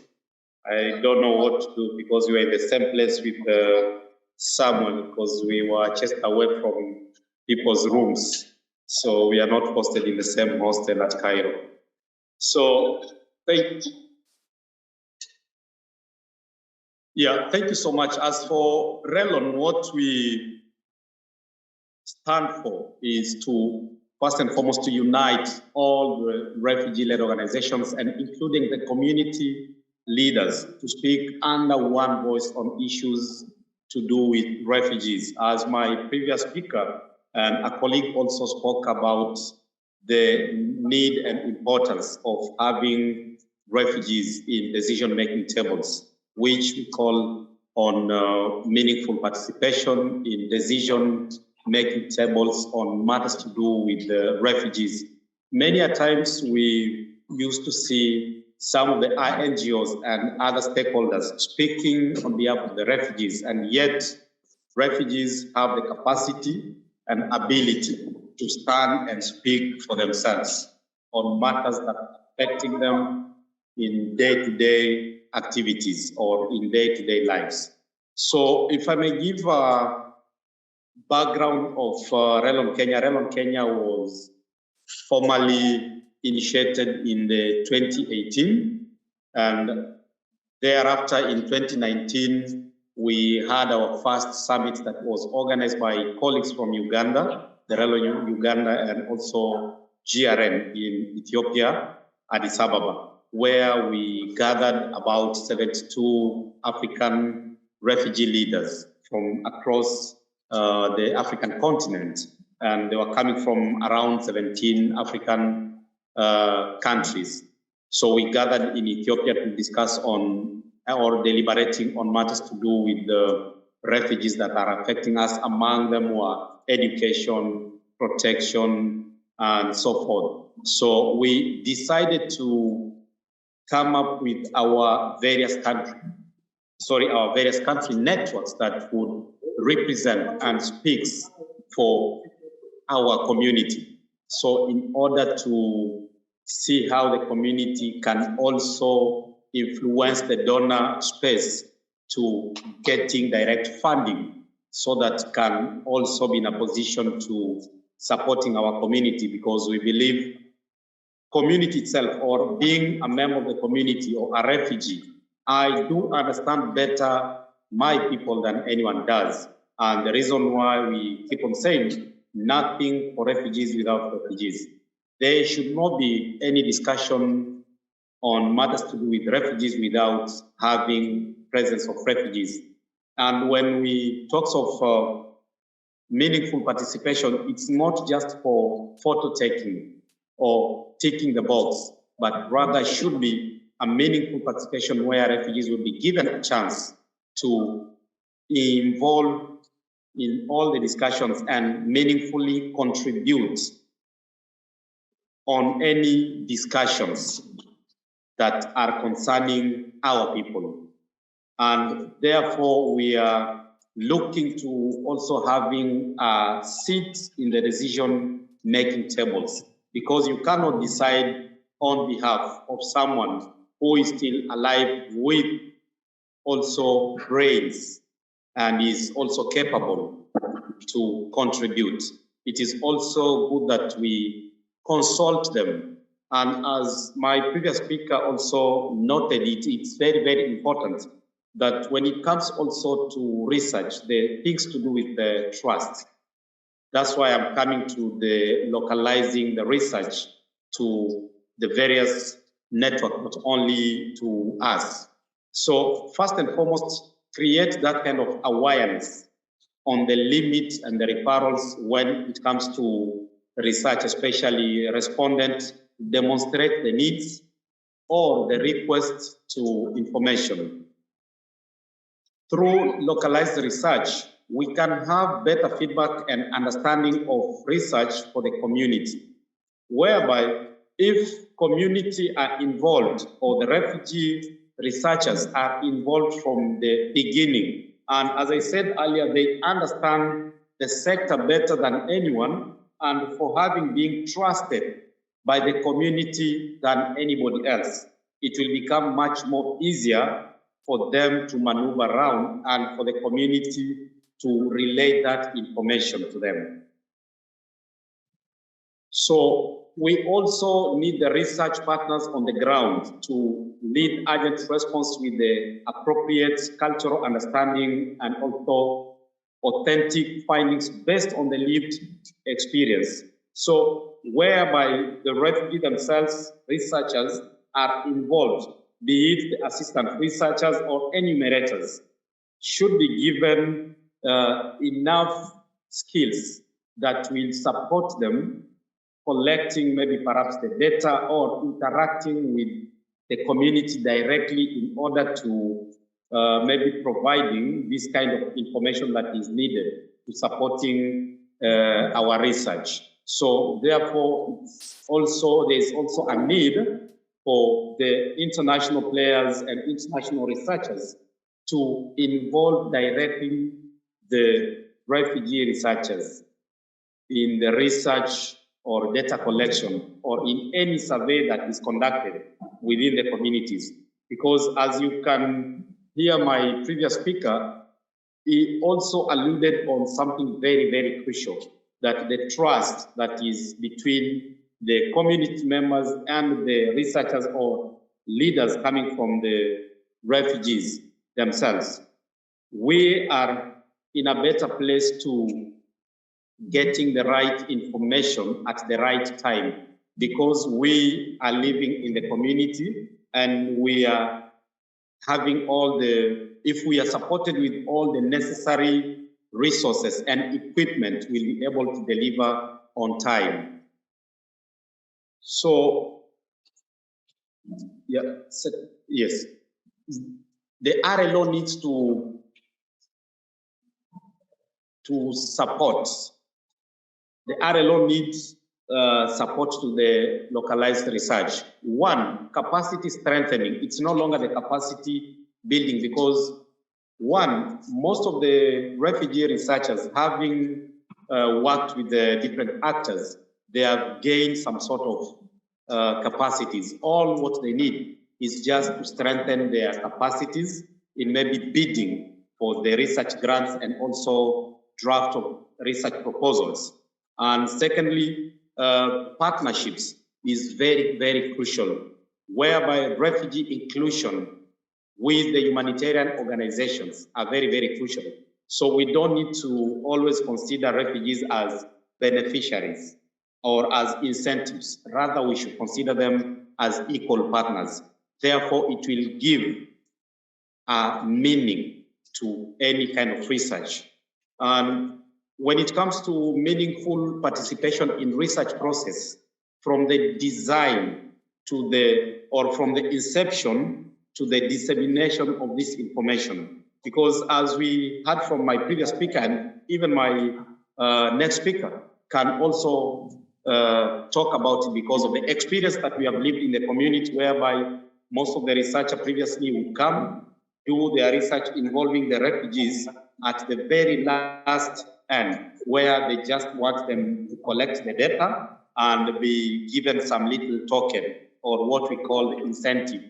I don't know what to do because we were in the same place with someone, because we were just away from people's rooms. So we are not hosted in the same hostel at Cairo. So thank you so much. As for Relon, what we stand for is to, first and foremost, to unite all the refugee-led organizations and including the community leaders to speak under one voice on issues to do with refugees. As my previous speaker and a colleague also spoke about the need and importance of having refugees in decision-making tables, which we call on meaningful participation in decision-making tables on matters to do with the refugees. Many a times we used to see some of the NGOs and other stakeholders speaking on behalf of the refugees, and yet refugees have the capacity and ability to stand and speak for themselves on matters that are affecting them in day-to-day activities or in day-to-day lives. So if I may give a background of Relon Kenya. Relon Kenya was formally initiated in the 2018, and thereafter in 2019, we had our first summit that was organized by colleagues from Uganda, the Relon Uganda, and also GRN in Ethiopia, Addis Ababa, where we gathered about 72 African refugee leaders from across the African continent. And they were coming from around 17 African countries. So we gathered in Ethiopia to discuss on or deliberating on matters to do with the refugees that are affecting us. Among them were education, protection, and so forth. So we decided to come up with our various country networks that would represent and speaks for our community. So in order to see how the community can also influence the donor space to getting direct funding, so that can also be in a position to supporting our community, because we believe community itself, or being a member of the community or a refugee, I do understand better my people than anyone does. And the reason why we keep on saying nothing for refugees without refugees. There should not be any discussion on matters to do with refugees without having presence of refugees. And when we talk of meaningful participation, it's not just for photo taking or ticking the box, but rather should be a meaningful participation where refugees will be given a chance to involve in all the discussions and meaningfully contribute on any discussions that are concerning our people. And therefore, we are looking to also having a seat in the decision-making tables, because you cannot decide on behalf of someone who is still alive with also brains and is also capable to contribute. It is also good that we consult them. And as my previous speaker also noted, it's very, very important that when it comes also to research, the things to do with the trust. That's why I'm coming to the localizing the research to the various networks, not only to us. So first and foremost, create that kind of awareness on the limits and the referrals when it comes to research, especially respondents demonstrate the needs or the request to information. Through localized research, we can have better feedback and understanding of research for the community, whereby if community are involved or the refugee researchers are involved from the beginning, and as I said earlier, they understand the sector better than anyone, and for having been trusted by the community than anybody else, it will become much more easier for them to maneuver around and for the community to relay that information to them. So we also need the research partners on the ground to lead urgent response with the appropriate cultural understanding and also authentic findings based on the lived experience. So whereby the refugee themselves, researchers, are involved, be it the assistant researchers or enumerators, should be given enough skills that will support them collecting maybe perhaps the data or interacting with the community directly in order to maybe providing this kind of information that is needed to supporting our research. So therefore, there's also a need for the international players and international researchers to involve directly the refugee researchers in the research or data collection or in any survey that is conducted within the communities. Because as you can hear my previous speaker, he also alluded on something very, very crucial, that the trust that is between the community members and the researchers or leaders coming from the refugees themselves. We are in a better place to getting the right information at the right time, because we are living in the community and we are having all the if we are supported with all the necessary resources and equipment, we'll be able to deliver on time. So, yeah, so, yes, the RLO needs to support. The RLO needs support to the localized research. One, capacity strengthening. It's no longer the capacity building because one, most of the refugee researchers having worked with the different actors, they have gained some sort of capacities. All what they need is just to strengthen their capacities in maybe bidding for the research grants and also draft of research proposals. And secondly, partnerships is very, very crucial, whereby refugee inclusion with the humanitarian organizations are very, very crucial. So we don't need to always consider refugees as beneficiaries or as incentives. Rather, we should consider them as equal partners. Therefore, it will give a meaning to any kind of research. And when it comes to meaningful participation in research process, from the design to the, or from the inception to the dissemination of this information. Because as we heard from my previous speaker and even my next speaker can also talk about it because of the experience that we have lived in the community whereby most of the researcher previously would come, do their research involving the refugees at the very last end, where they just want them to collect the data and be given some little token or what we call the incentive.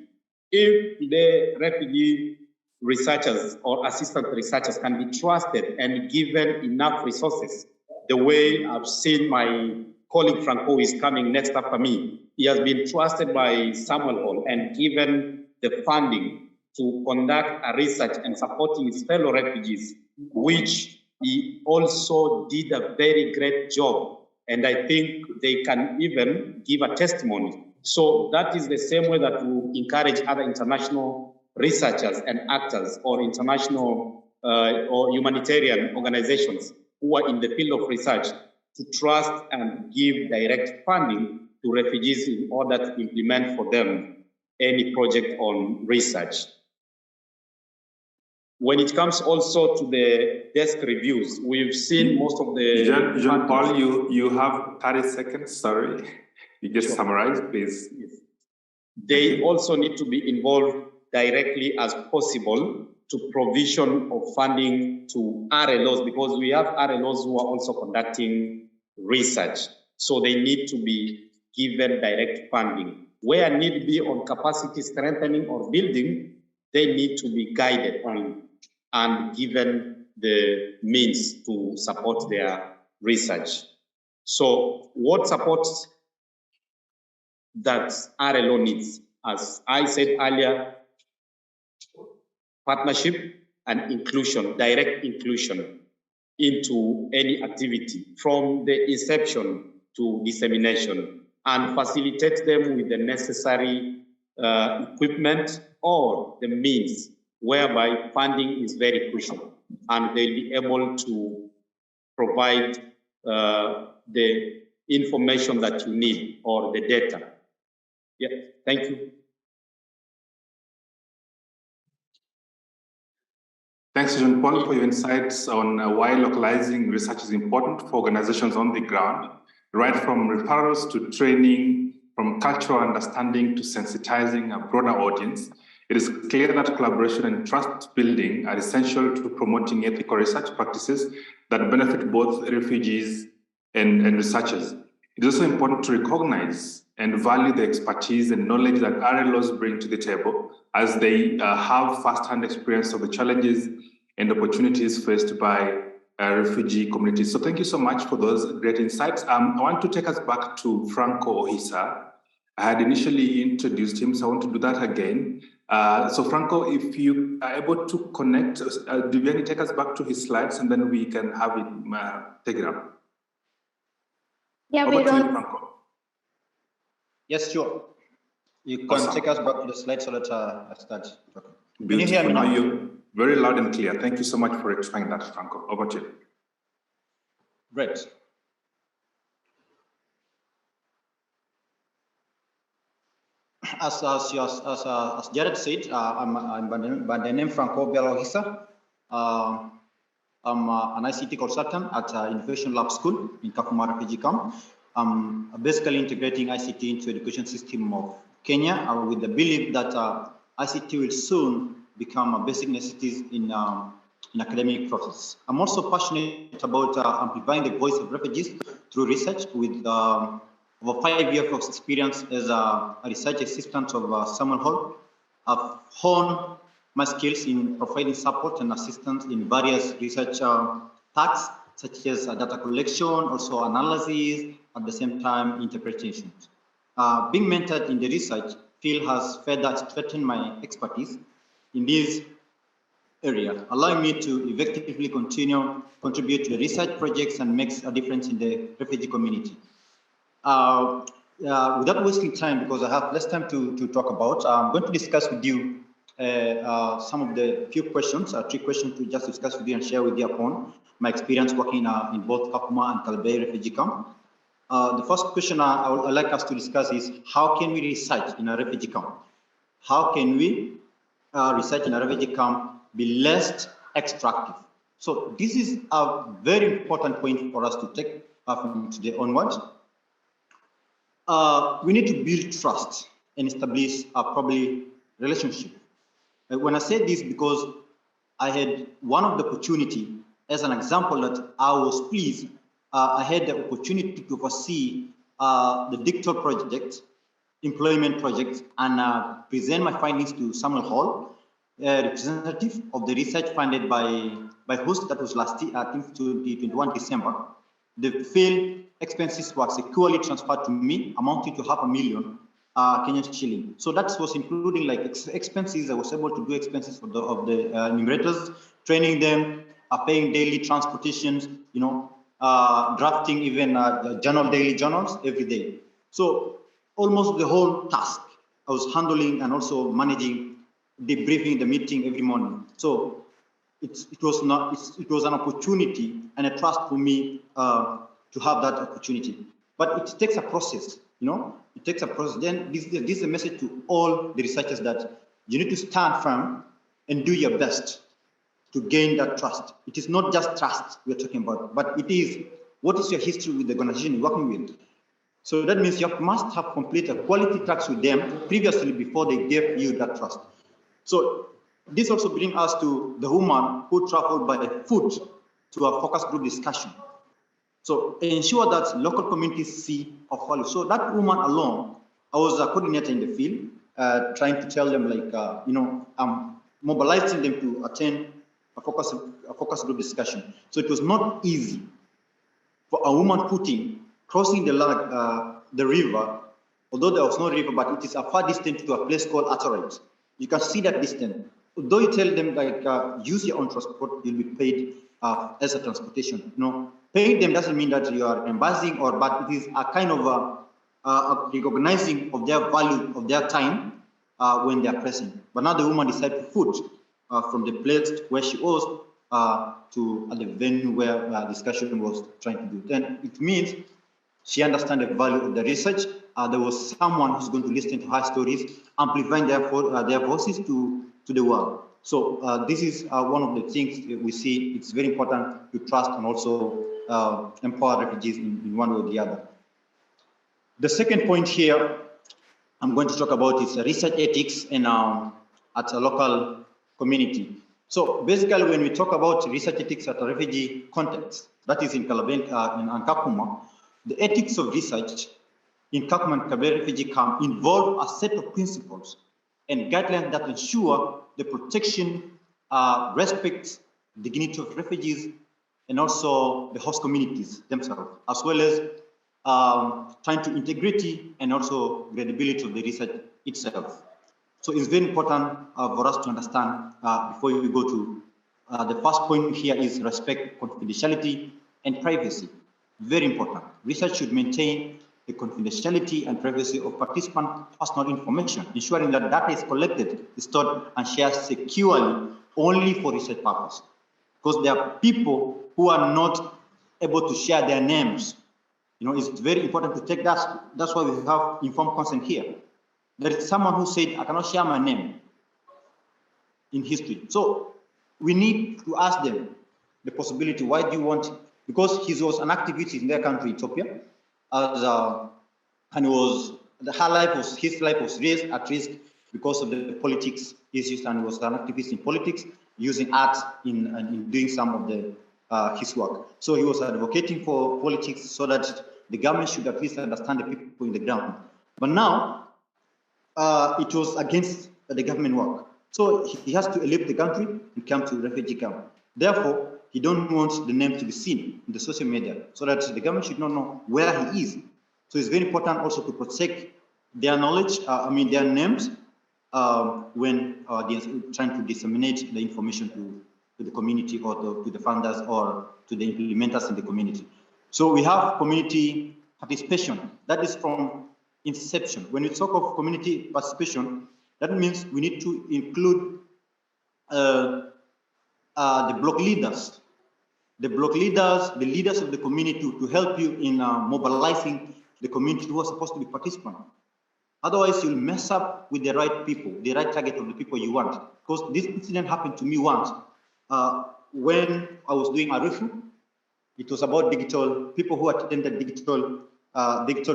If the refugee researchers or assistant researchers can be trusted and given enough resources, the way I've seen my colleague Franco is coming next after me, he has been trusted by Samuel Hall and given the funding to conduct a research and supporting his fellow refugees, which he also did a very great job. And I think they can even give a testimony. So that is the same way that we encourage other international researchers and actors or international or humanitarian organizations who are in the field of research to trust and give direct funding to refugees in order to implement for them any project on research. When it comes also to the desk reviews, we've seen most of the... Jean-Paul, you have 30 seconds, sorry. You just Sure. summarize, please. Yes. They also need to be involved directly as possible to provision of funding to RLOs, because we have RLOs who are also conducting research. So they need to be given direct funding. Where need be on capacity strengthening or building, they need to be guided on and given the means to support their research. So what supports that RLO needs? As I said earlier, partnership and inclusion, direct inclusion into any activity from the inception to dissemination, and facilitate them with the necessary equipment or the means whereby funding is very crucial, and they'll be able to provide the information that you need or the data. Yeah, thank you. Thanks, Jean-Paul, for your insights on why localizing research is important for organizations on the ground, right from referrals to training, from cultural understanding to sensitizing a broader audience. It is clear that collaboration and trust building are essential to promoting ethical research practices that benefit both refugees and researchers. It is also important to recognize and value the expertise and knowledge that RLOs bring to the table, as they have first-hand experience of the challenges and opportunities faced by refugee communities. So thank you so much for those great insights. I want to take us back to Franco Ohisa. I had initially introduced him, so I want to do that again. So Franco, if you are able to connect, Viviani, take us back to his slides and then we can have him take it up. Yeah, Over we to you, don't. Franco. Yes, sure. You can Awesome. take us back to the slide so that I start talking. Beautiful. Can you hear me now? Very loud and clear. Thank you so much for explaining that, Franco. Over to you. Great. As Jared said, I'm by the name Franco Bialohisa. I'm an ICT consultant at Innovation Lab School in Kakuma Refugee Camp. I'm basically integrating ICT into the education system of Kenya with the belief that ICT will soon become a basic necessity in academic process. I'm also passionate about amplifying the voice of refugees through research with over 5 years of experience as a research assistant of Samuel Hall. I've honed my skills in providing support and assistance in various research tasks, such as data collection, also analysis, at the same time, interpretation. Being mentored in the research field has further strengthened my expertise in this area, allowing me to effectively contribute to the research projects and makes a difference in the refugee community. Without wasting time, because I have less time to talk about, I'm going to discuss with you some of the few questions, 3 questions to just discuss with you and share with you upon my experience working in both Kakuma and Kalbei refugee camp. The first question I'd like us to discuss is, how can we research in a refugee camp? How can we research in a refugee camp be less extractive? So this is a very important point for us to take from today onwards. We need to build trust and establish a probably relationship. When I say this, because I had one of the opportunity, as an example that I was pleased, I had the opportunity to oversee the digital project, employment project, and present my findings to Samuel Hall, representative of the research funded by host. That was last year, I think 2021 December. The field expenses were securely transferred to me, amounting to $500,000 Kenyan shilling. So that was including like expenses. I was able to do expenses for the enumerators, training them, paying daily transportations, drafting even daily journals every day. So almost the whole task I was handling, and also managing, debriefing the meeting every morning. So it was an opportunity and a trust for me to have that opportunity. But it takes a process, it takes a process. Then this is a message to all the researchers that you need to stand firm and do your best to gain that trust. It is not just trust we're talking about, but it is, what is your history with the organization you're working with? So that means you must have completed quality tracks with them previously before they gave you that trust. So this also brings us to the woman who traveled by foot to a focus group discussion. So ensure that local communities see of value. So that woman alone, I was a coordinator in the field, trying to tell them I'm mobilizing them to attend a focus group discussion. So it was not easy for a woman crossing the river, although there was no river, but it is a far distance to a place called iterative. You can see that distance. Although you tell them use your own transport, you'll be paid as a transportation. Paying them doesn't mean that you are embarrassing, but it is a kind of a recognizing of their value of their time when they are present. But now the woman decided to foot from the place where she was to the venue where discussion was trying to do. Then it means she understands the value of the research. There was someone who's going to listen to her stories, amplifying their voices to the world. So this is one of the things we see. It's very important to trust and also empower refugees in one way or the other. The second point here I'm going to talk about is research ethics and at a local community. So basically, when we talk about research ethics at a refugee context, that is in Kalabeng and Kakuma, the ethics of research in Kakuma and Kalabeng refugee camp involve a set of principles and guidelines that ensure the protection, respect, dignity of refugees, and also the host communities themselves, as well as trying to integrity and also credibility of the research itself. So it's very important for us to understand before we go to the first point here is respect, confidentiality, and privacy. Very important. Research should maintain the confidentiality and privacy of participant personal information, ensuring that data is collected, stored, and shared securely only for research purpose. Because there are people who are not able to share their names. It's very important to take that. That's why we have informed consent here. There is someone who said, I cannot share my name in history. So we need to ask them the possibility, why do you want, because he was an activist in their country, Ethiopia, and his life was raised at risk because of the politics issues, and he was an activist in politics, using art in doing some of his work. So he was advocating for politics so that the government should at least understand the people in the ground. But now, it was against the government work. So he has to leave the country and come to refugee camp. Therefore, he don't want the name to be seen in the social media so that the government should not know where he is. So it's very important also to protect their knowledge, their names, when they're trying to disseminate the information to the community or to the funders or to the implementers in the community. So we have community participation. That is from inception. When we talk of community participation, that means we need to include the block leaders, the leaders of the community to help you in mobilizing the community who are supposed to be participants. Otherwise, you'll mess up with the right people, the right target of the people you want. Because this incident happened to me once when I was doing a review. It was about people who attended digital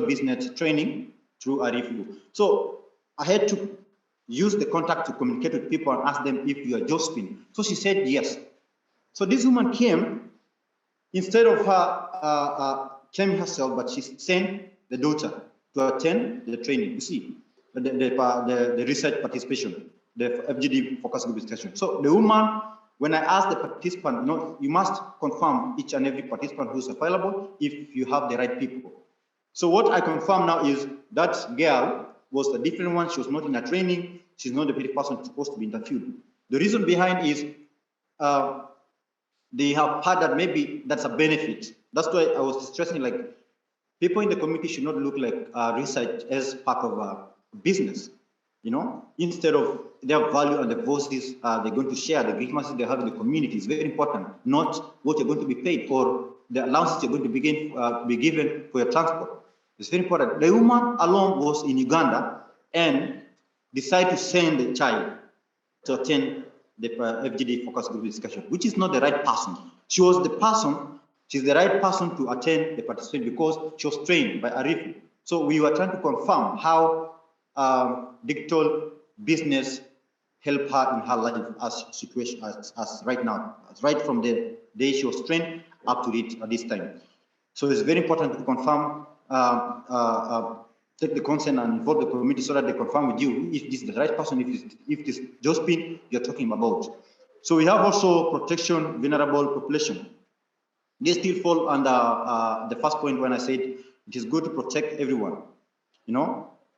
business training through a review. So I had to use the contact to communicate with people and ask them if you are Josephine. So she said yes. So this woman came, instead of her came herself, but she sent the daughter to attend the training. You see, the research participation, the FGD focus group discussion. So the woman, when I asked the participant, you must confirm each and every participant who's available if you have the right people. So what I confirm now is that girl was a different one. She was not in a training. She's not the very person supposed to be interviewed. The reason behind is they have heard that maybe that's a benefit. That's why I was stressing, like, people in the community should not look like research as part of a business. Instead of their value and the voices they're going to share, the grievances they have in the community is very important, not what you're going to be paid or the allowances you're going to be given for your transport. It's very important. The woman alone was in Uganda and decided to send the child to attend the FGD focus group discussion, which is not the right person. She's the right person to attend the participation because she was trained by Arif. So we were trying to confirm how digital business help her in her life as right now, right from the day she was trained up to this time. So it's very important to confirm, take the consent and involve the committee so that they confirm with you if this is the right person, if this Josephine you're talking about. So we have also protection vulnerable population. They still fall under the first point when I said it is good to protect everyone.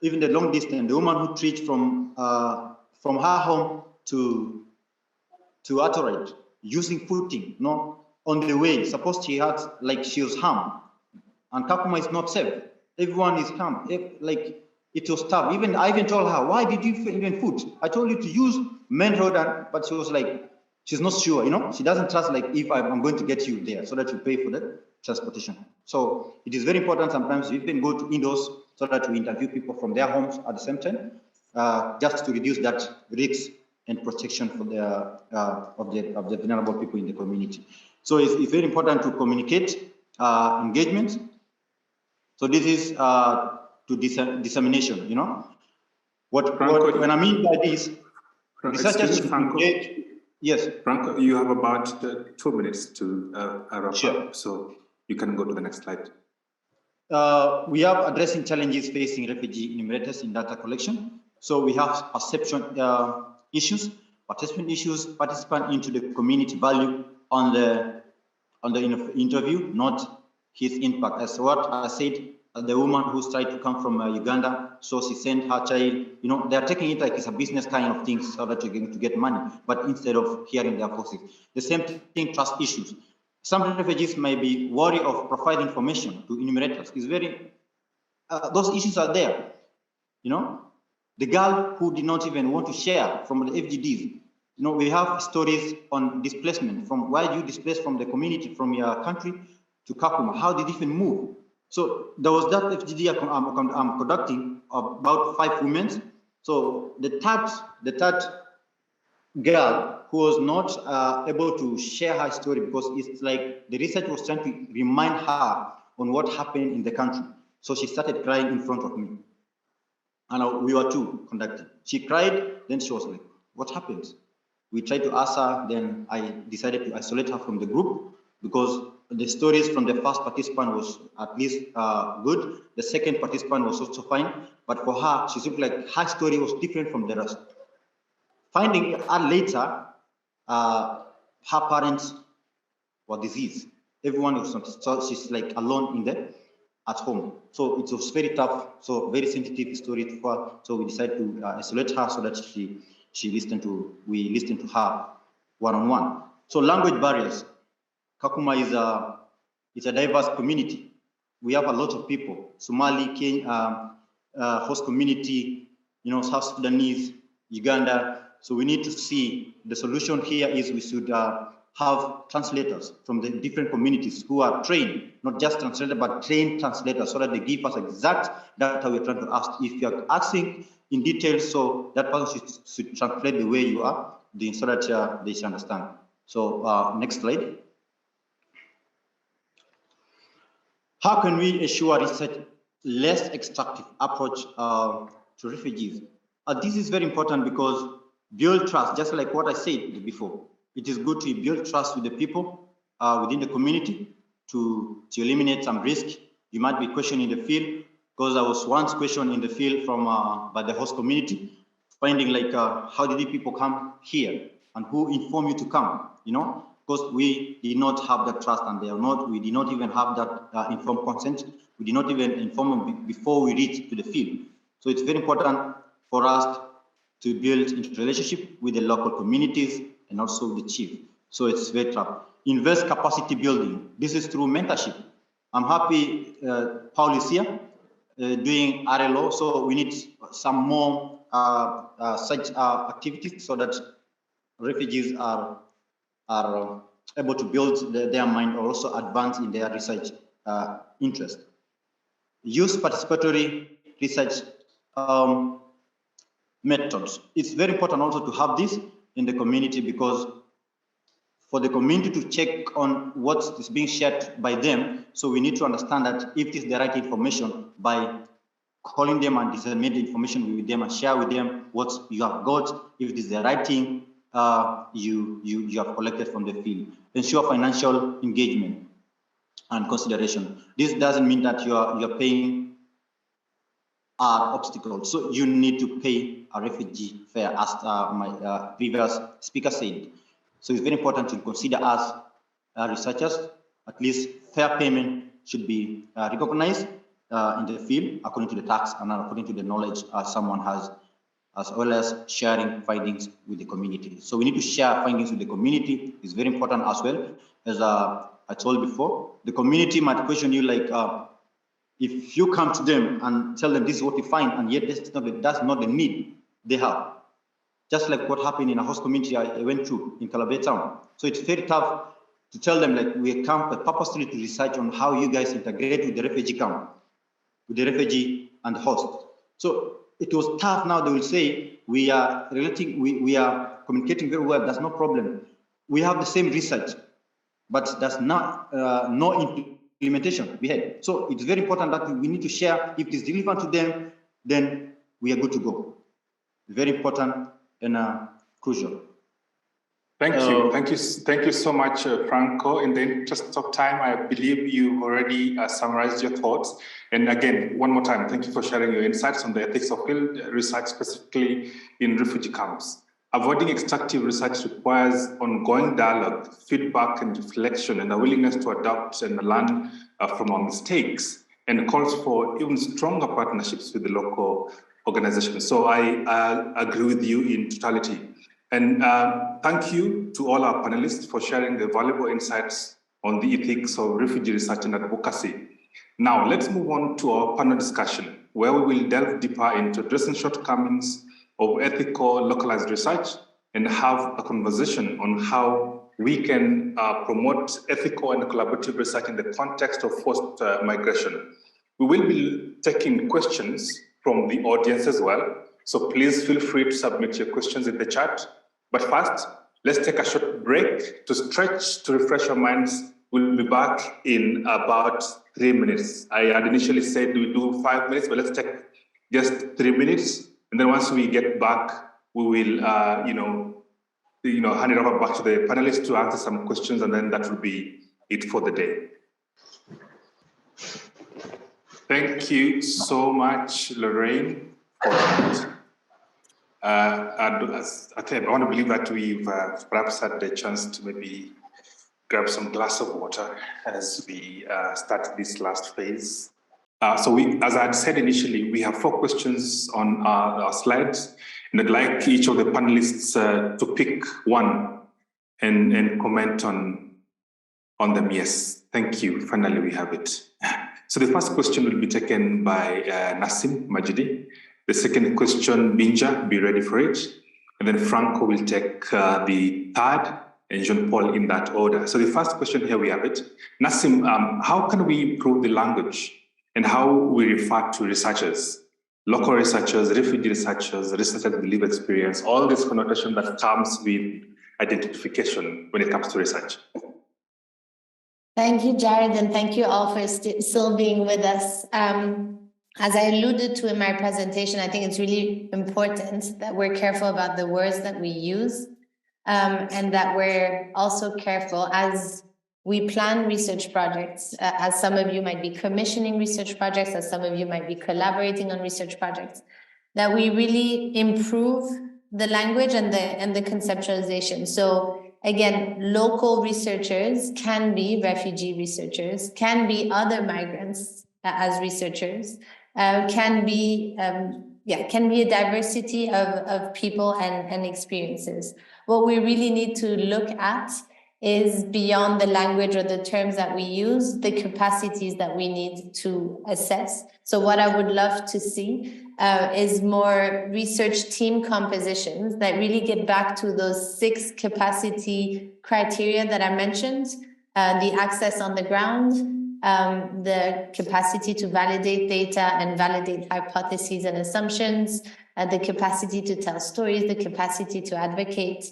Even the long distance, the woman who treats from her home to Atorite using footing, on the way, suppose she was harmed, and Kakuma is not safe. Everyone is harmed. It was tough. I even told her, why did you even foot? I told you to use main road, but she was like, she's not sure, she doesn't trust, if I'm going to get you there so that you pay for the transportation. So it is very important sometimes you even go to indoors so that we interview people from their homes at the same time, just to reduce that risk and protection for of the vulnerable people in the community. So it's very important to communicate engagement. So this is to dissemination, when I mean by this, researchers should engage. Yes. Franco, you have about 2 minutes to wrap Sure. up, so you can go to the next slide. We are addressing challenges facing refugee enumerators in data collection. So we have perception issues, participant issues, participant into the community value on the interview, not his impact. As what I said, the woman who's tried to come from Uganda, so she sent her child, they're taking it like it's a business kind of thing so that you're going to get money, but instead of hearing their voices. The same thing, trust issues. Some refugees may be worried of providing information to enumerators. It's very, those issues are there. The girl who did not even want to share from the FGDs, we have stories on displacement. From why you displaced from the community, from your country to Kakuma? How did you even move? So there was that FGD I'm conducting about 5 women. So the third girl who was not able to share her story because it's like the research was trying to remind her on what happened in the country. So she started crying in front of me. And we were two conducting. She cried, then she was like, what happened? We tried to ask her, then I decided to isolate her from the group because the stories from the first participant was at least good. The second participant was also fine. But for her, she seemed like her story was different from the rest. Finding out later, her parents were diseased. Everyone was not, so she's like alone at home. So it was very tough, so very sensitive story for her. So we decided to isolate her so that we listened to her one-on-one. So language barriers. Kakuma is a diverse community. We have a lot of people, Somali, Kenya, host community, South Sudanese, Uganda. So we need to see the solution here is we should have translators from the different communities who are trained, not just translators, but trained translators, so that they give us exact data we're trying to ask. If you're asking in detail, so that person should translate the way you are, so that they should understand. So next slide. How can we ensure research less extractive approach to refugees? This is very important because build trust, just like what I said before. It is good to build trust with the people within the community to eliminate some risk. You might be questioned in the field, because I was once questioned in the field by the host community, finding like how did the people come here and who informed you to come, because we did not have that trust, and we did not even have that informed consent. We did not even inform them before we reached to the field. So it's very important for us to build a relationship with the local communities and also the chief. So it's very tough. Invest capacity building. This is through mentorship. I'm happy Paul is here doing RLO. So we need some more such activities so that refugees are able to build their mind or also advance in their research interest. Use participatory research methods. It's very important also to have this in the community, because for the community to check on what is being shared by them, so we need to understand that if it is the right information, by calling them and disseminate the information with them and share with them what you have got, if it is the right thing you have collected from the field. Ensure financial engagement and consideration. This doesn't mean that you're paying obstacles. So you need to pay a refugee fare, as my previous speaker said. So it's very important to consider as researchers, at least fair payment should be recognized in the field according to the tax and according to the knowledge someone has, as well as sharing findings with the community. So we need to share findings with the community. It's very important as well. As I told before, the community might question you like, if you come to them and tell them this is what you find, and yet that's not the need they have. Just like what happened in a host community I went through in Calabar town. So it's very tough to tell them like we come purposely to research on how you guys integrate with the refugee camp, with the refugee and the host. So it was tough. Now they will say we are relating, we are communicating very well. That's no problem. We have the same research, but that's not no implementation we had. So it's very important that we need to share. If it is relevant to them, then we are good to go. Very important and crucial. Thank you so much, Franco. In the interest of time, I believe you already summarized your thoughts. And again, one more time, thank you for sharing your insights on the ethics of field research, specifically in refugee camps. Avoiding extractive research requires ongoing dialogue, feedback and reflection, and a willingness to adapt and learn from our mistakes, and calls for even stronger partnerships with the local organizations. So I agree with you in totality. And thank you to all our panelists for sharing the valuable insights on the ethics of refugee research and advocacy. Now, let's move on to our panel discussion, where we will delve deeper into addressing shortcomings of ethical localized research and have a conversation on how we can promote ethical and collaborative research in the context of forced migration. We will be taking questions from the audience as well. So please feel free to submit your questions in the chat. But first, let's take a short break to stretch, to refresh our minds. We'll be back in about 3 minutes. I had initially said we do 5 minutes, but let's take just 3 minutes. And then once we get back, we will, hand it over back to the panelists to answer some questions, and then that will be it for the day. Thank you so much, Lorraine, for that. I want to believe that we've perhaps had the chance to maybe grab some glass of water as we start this last phase. So as I had said initially, we have 4 questions on our slides, and I'd like each of the panelists to pick one and comment on them. Yes, thank you. Finally, we have it. So the first question will be taken by Nassim Majidi. The second question, Binja, be ready for it. And then Franco will take the third, and Jean-Paul in that order. So the first question, here we have it. Nassim, how can we improve the language and how we refer to researchers, local researchers, refugee researchers with lived experience, all this connotation that comes with identification when it comes to research? Thank you, Jared, and thank you all for still being with us. As I alluded to in my presentation, I think it's really important that we're careful about the words that we use, and that we're also careful as we plan research projects, as some of you might be commissioning research projects, as some of you might be collaborating on research projects, that we really improve the language and the conceptualization. So again, local researchers can be refugee researchers, can be other migrants as researchers, can be a diversity of people and experiences. What we really need to look at is beyond the language or the terms that we use, the capacities that we need to assess. So what I would love to see is more research team compositions that really get back to those 6 capacity criteria that I mentioned, the access on the ground, the capacity to validate data and validate hypotheses and assumptions, the capacity to tell stories, the capacity to advocate,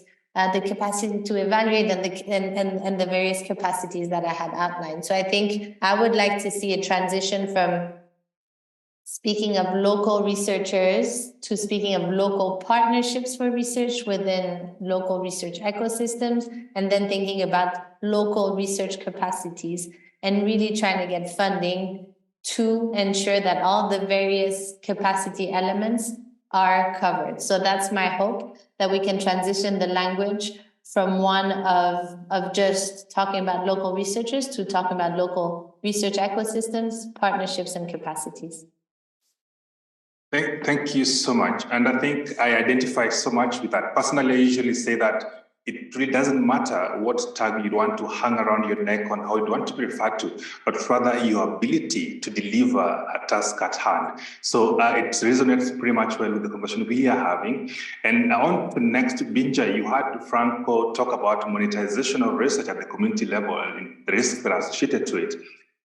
the capacity to evaluate, and the various capacities that I had outlined. So I think I would like to see a transition from speaking of local researchers to speaking of local partnerships for research within local research ecosystems, and then thinking about local research capacities and really trying to get funding to ensure that all the various capacity elements are covered. So that's my hope, that we can transition the language from one of just talking about local researchers to talking about local research ecosystems, partnerships, and capacities. Thank you so much. And I think I identify so much with that. Personally, I usually say that it really doesn't matter what tag you want to hang around your neck on, how you want to be referred to, but rather your ability to deliver a task at hand. So it resonates pretty much well with the conversation we are having. And on to next, Binja, you had Franco talk about monetization of research at the community level and the risks that are associated to it.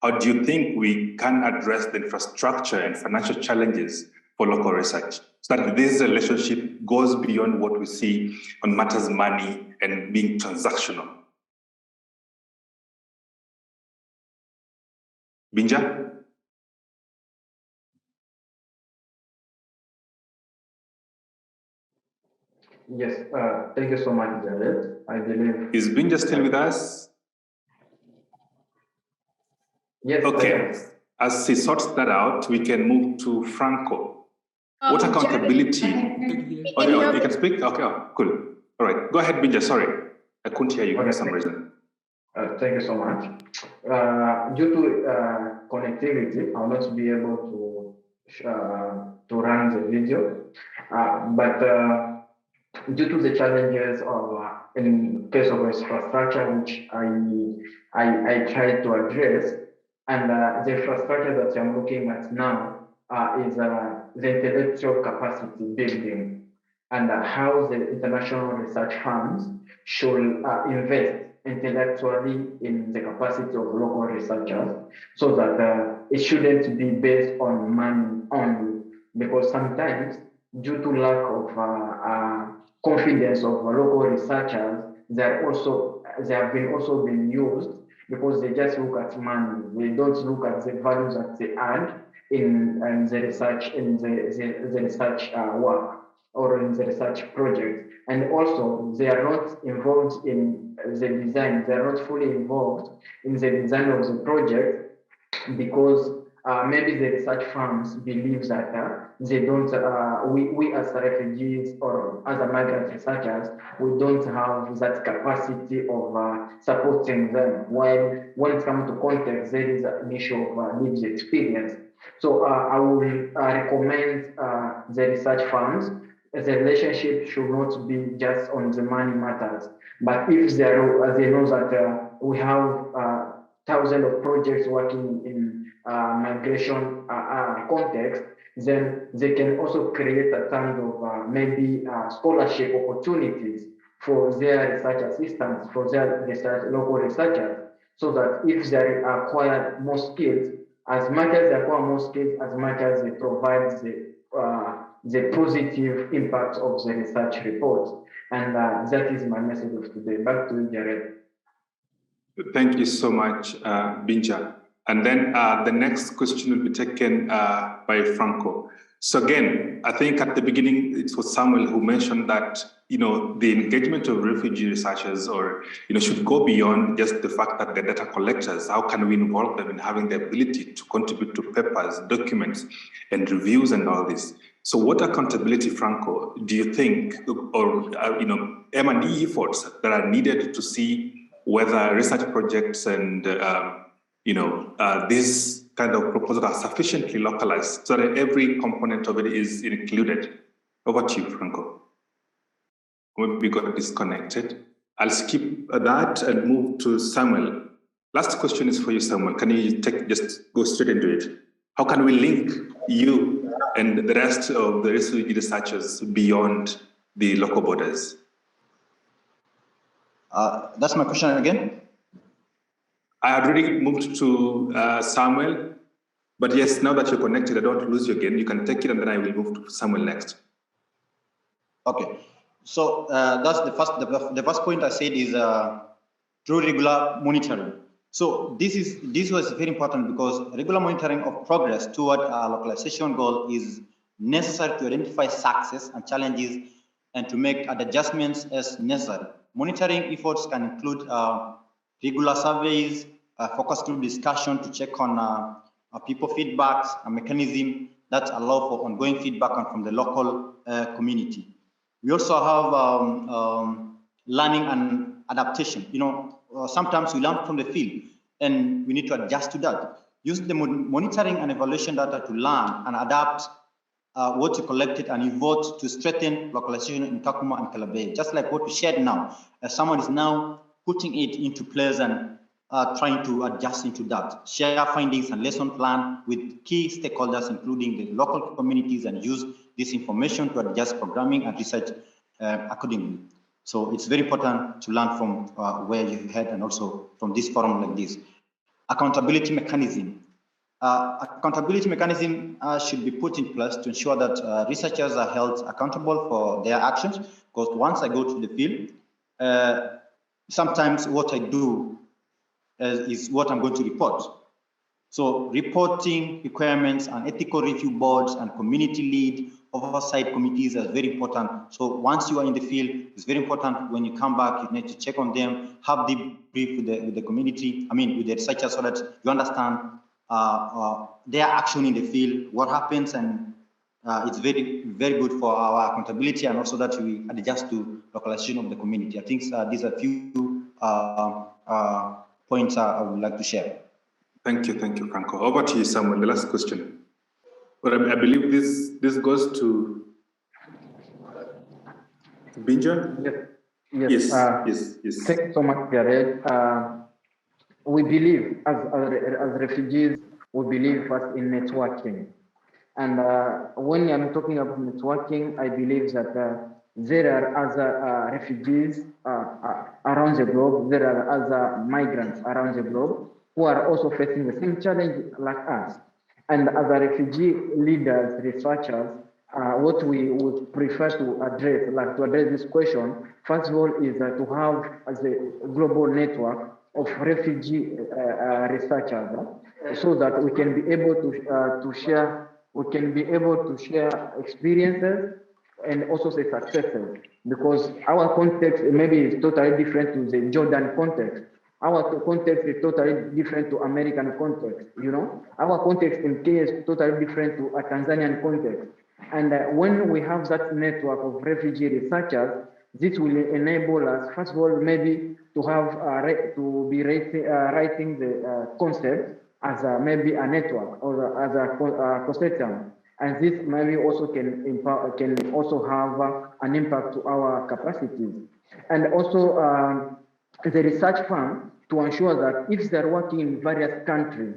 How do you think we can address the infrastructure and financial challenges for local research, so that this relationship goes beyond what we see on matters money and being transactional? Binja? Yes, thank you so much, Jared. I believe. Is Binja still with us? Yes. Okay. As he sorts that out, we can move to Franco. What accountability? Oh, you can speak? Okay, cool. All right, go ahead, Binja. Sorry, I couldn't hear you for some reason. Thank you so much. Due to connectivity, I'll not be able to run the video, but due to the challenges of in case of infrastructure, which I tried to address, and the infrastructure that I'm looking at now is the intellectual capacity building. and how the international research funds should invest intellectually in the capacity of local researchers, so that it shouldn't be based on money only, because sometimes due to lack of confidence of local researchers, they have also been used because they just look at money. They don't look at the values that they add in the research research work or in the research project. And also they are not involved in the design. They are not fully involved in the design of the project because maybe the research firms believe that they don't, we as refugees or as a migrant researchers, we don't have that capacity of supporting them. While when it comes to context, there is an issue of lived experience. So I will recommend the research funds. The relationship should not be just on the money matters, but if they know that we have thousands of projects working in migration context, then they can also create a kind of maybe scholarship opportunities for their research assistants, for their local researchers, so that if they acquire more skills, as much as they acquire more skills, as much as they provide the positive impact of the research report. And that is my message of today. Back to you, Jared. Thank you so much, Binja. And then the next question will be taken by Franco. So again, I think at the beginning, it was Samuel who mentioned that, the engagement of refugee researchers should go beyond just the fact that they're data collectors. How can we involve them in having the ability to contribute to papers, documents, and reviews and all this? So what accountability, Franco, do you think, or, M&E efforts that are needed to see whether research projects and, these kind of proposals are sufficiently localized so that every component of it is included? Over to you, Franco. We got disconnected. I'll skip that and move to Samuel. Last question is for you, Samuel. Can you just go straight into it? How can we link you and the rest of the refugee researchers beyond the local borders? That's my question again. I had already moved to Samuel, but yes, now that you're connected, I don't want to lose you again. You can take it, and then I will move to Samuel next. Okay, so that's the first point I said is through regular monitoring. So this was very important because regular monitoring of progress toward our localization goal is necessary to identify success and challenges and to make adjustments as necessary. Monitoring efforts can include regular surveys, focus group discussion to check on people feedbacks, a mechanism that allow for ongoing feedback from the local community. We also have learning and adaptation. Sometimes we learn from the field and we need to adjust to that. Use the monitoring and evaluation data to learn and adapt what you collected and evolved to strengthen localization in Kakuma and Kalabay. Just like what we shared now, someone is now putting it into place and trying to adjust into that. Share findings and lesson plan with key stakeholders, including the local communities, and use this information to adjust programming and research accordingly. So it's very important to learn from where you head and also from this forum like this. Accountability mechanism. Accountability mechanism should be put in place to ensure that researchers are held accountable for their actions. Because once I go to the field, sometimes what I do is what I'm going to report. So reporting requirements and ethical review boards and community lead oversight committees are very important. So once you are in the field, it's very important when you come back, you need to check on them, have the brief with the community, with the researchers, so that you understand their action in the field, what happens, and it's very, very good for our accountability, and also that we adjust to localization of the community. I think these are a few points I would like to share. Thank you, Franco. Over to you, Samuel, the last question. But I believe this goes to Binja? Yes. Yes. Thanks so much, Jared. We believe, as refugees, we believe first in networking. And when I'm talking about networking, I believe that there are other refugees around the globe. There are other migrants around the globe who are also facing the same challenge like us. And as a refugee leaders, researchers, what we would prefer to address, this question, first of all, is to have a global network of refugee researchers, so that we can be able to share, experiences and also say successes, because our context maybe is totally different to the Jordan context. Our context is totally different to American context, you know. Our context in Kenya is totally different to a Tanzanian context. And when we have that network of refugee researchers, this will enable us, first of all, maybe to have writing the concept as maybe a network or as a consortium. And this maybe also can also have an impact to our capacities. And also the research firm, to ensure that if they're working in various countries,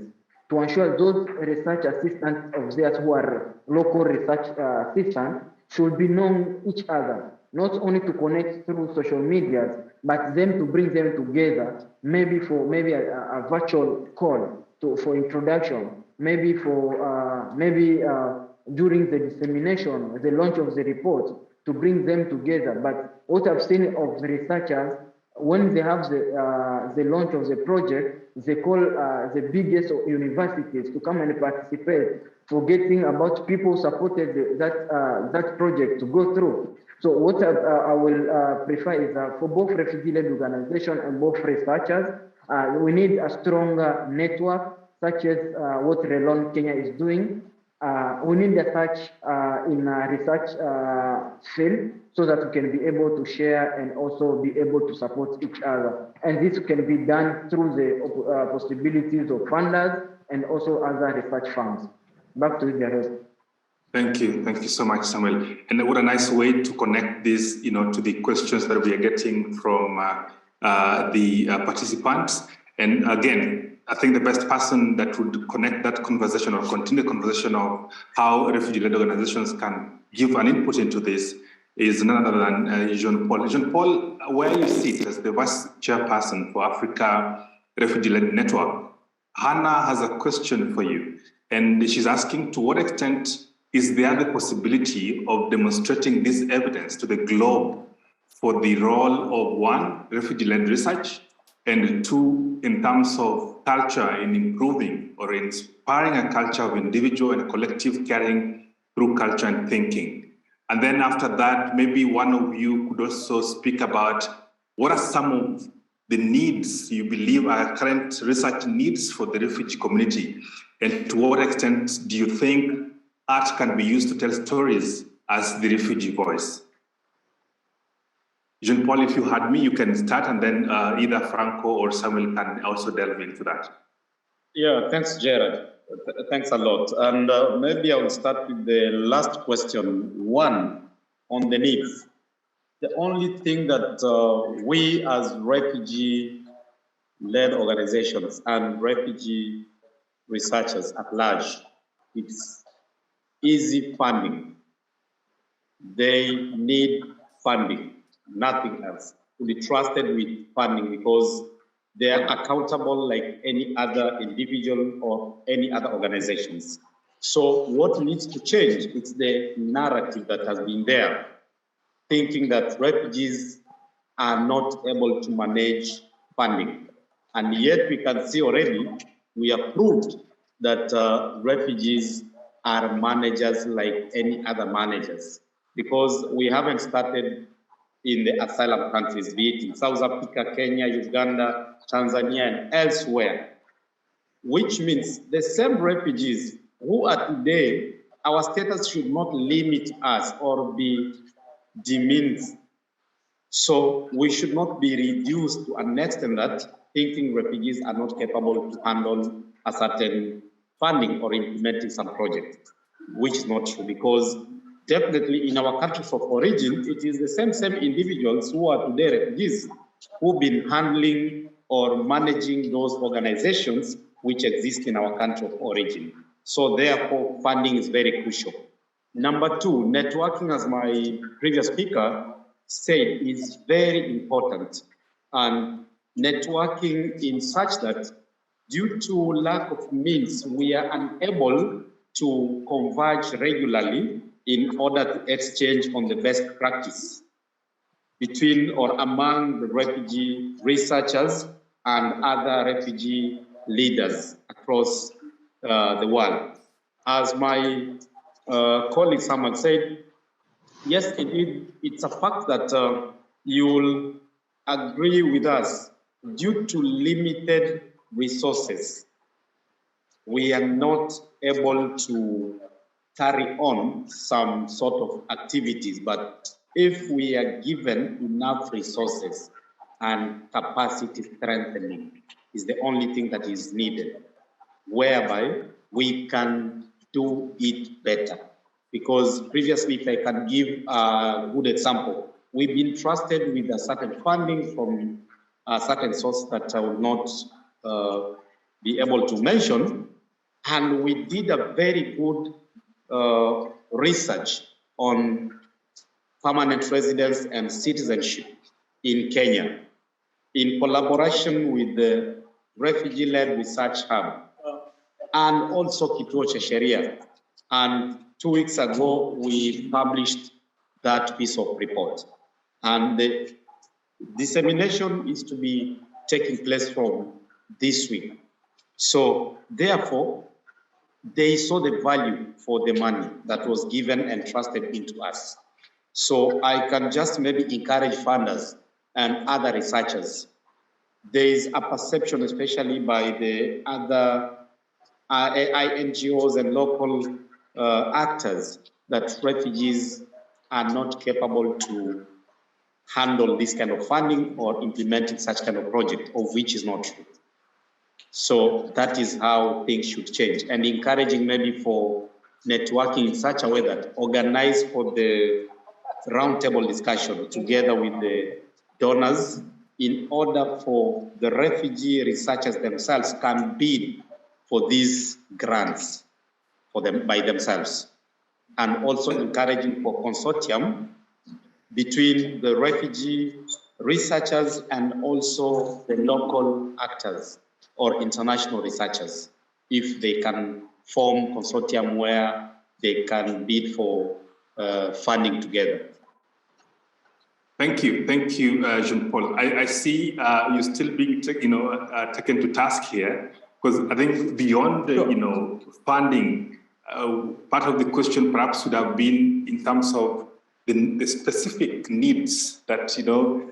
to ensure those research assistants of theirs who are local research assistants should be known each other, not only to connect through social media, but them to bring them together, maybe for a virtual call for introduction, maybe during the dissemination, the launch of the report, to bring them together. But what I've seen of the researchers, when they have the launch of the project, they call the biggest universities to come and participate, forgetting about people supported that project to go through. So what I will prefer is for both refugee-led organizations and both researchers, we need a stronger network, such as what Loren Kenya is doing. We need the such in a research field, so that we can be able to share and also be able to support each other. And this can be done through the possibilities of funders and also other research firms. Back to you, Jared. Thank you so much, Samuel. And what a nice way to connect this, to the questions that we are getting from the participants. And again, I think the best person that would connect that conversation or continue the conversation of how refugee-led organizations can give an input into this is none other than Jean-Paul. Jean-Paul, where you sit as the vice chairperson for Africa Refugee-Led Network, Hannah has a question for you. And she's asking, to what extent is there the possibility of demonstrating this evidence to the globe for the role of, one, refugee-led research, and two, in terms of culture in improving or inspiring a culture of individual and collective caring through culture and thinking? And then after that, maybe one of you could also speak about what are some of the needs you believe are current research needs for the refugee community, and to what extent do you think art can be used to tell stories as the refugee voice? Jean-Paul, if you had me, you can start, and then either Franco or Samuel can also delve into that. Yeah, thanks, Jared. Thanks a lot. And maybe I'll start with the last question, one, on the needs. The only thing that we as refugee-led organizations and refugee researchers at large, it's easy funding. They need funding, nothing else, to be trusted with funding, because they are accountable like any other individual or any other organizations. So what needs to change? It's the narrative that has been there, thinking that refugees are not able to manage funding. And yet we can see already, we have proved that refugees are managers like any other managers, because we haven't started in the asylum countries, be it in South Africa, Kenya, Uganda, Tanzania, and elsewhere, which means the same refugees who are today, our status should not limit us or be diminished. So we should not be reduced to an extent that thinking refugees are not capable to handle a certain funding or implementing some project, which is not true, because definitely in our countries of origin, it is the same individuals who are today refugees who've been handling or managing those organizations which exist in our country of origin. So therefore, funding is very crucial. Number two, networking, as my previous speaker said, is very important. And networking in such that due to lack of means, we are unable to converge regularly in order to exchange on the best practice between or among the refugee researchers and other refugee leaders across the world. As my colleague Samuel said, yes, indeed, it's a fact that you'll agree with us. Due to limited resources, we are not able to carry on some sort of activities. But if we are given enough resources and capacity strengthening is the only thing that is needed, whereby we can do it better. Because previously, if I can give a good example, we've been trusted with a certain funding from a certain source that I will not be able to mention. And we did a very good research on permanent residence and citizenship in Kenya in collaboration with the Refugee-Led Research Hub and also Kituo cha Sheria. And 2 weeks ago, we published that piece of report. And the dissemination is to be taking place from this week. So therefore, they saw the value for the money that was given and trusted into us. So I can just maybe encourage funders and other researchers. There is a perception, especially by the other NGOs and local actors, that refugees are not capable to handle this kind of funding or implementing such kind of project, of which is not true. So that is how things should change, and encouraging maybe for networking in such a way that organize for the roundtable discussion together with the donors in order for the refugee researchers themselves can bid for these grants for them by themselves, and also encouraging for consortium between the refugee researchers and also the local actors or international researchers, if they can form consortium where they can bid for funding together. Thank you, Jean-Paul. I see you're still being taken to task here, because I think beyond the funding, part of the question perhaps would have been in terms of the specific needs that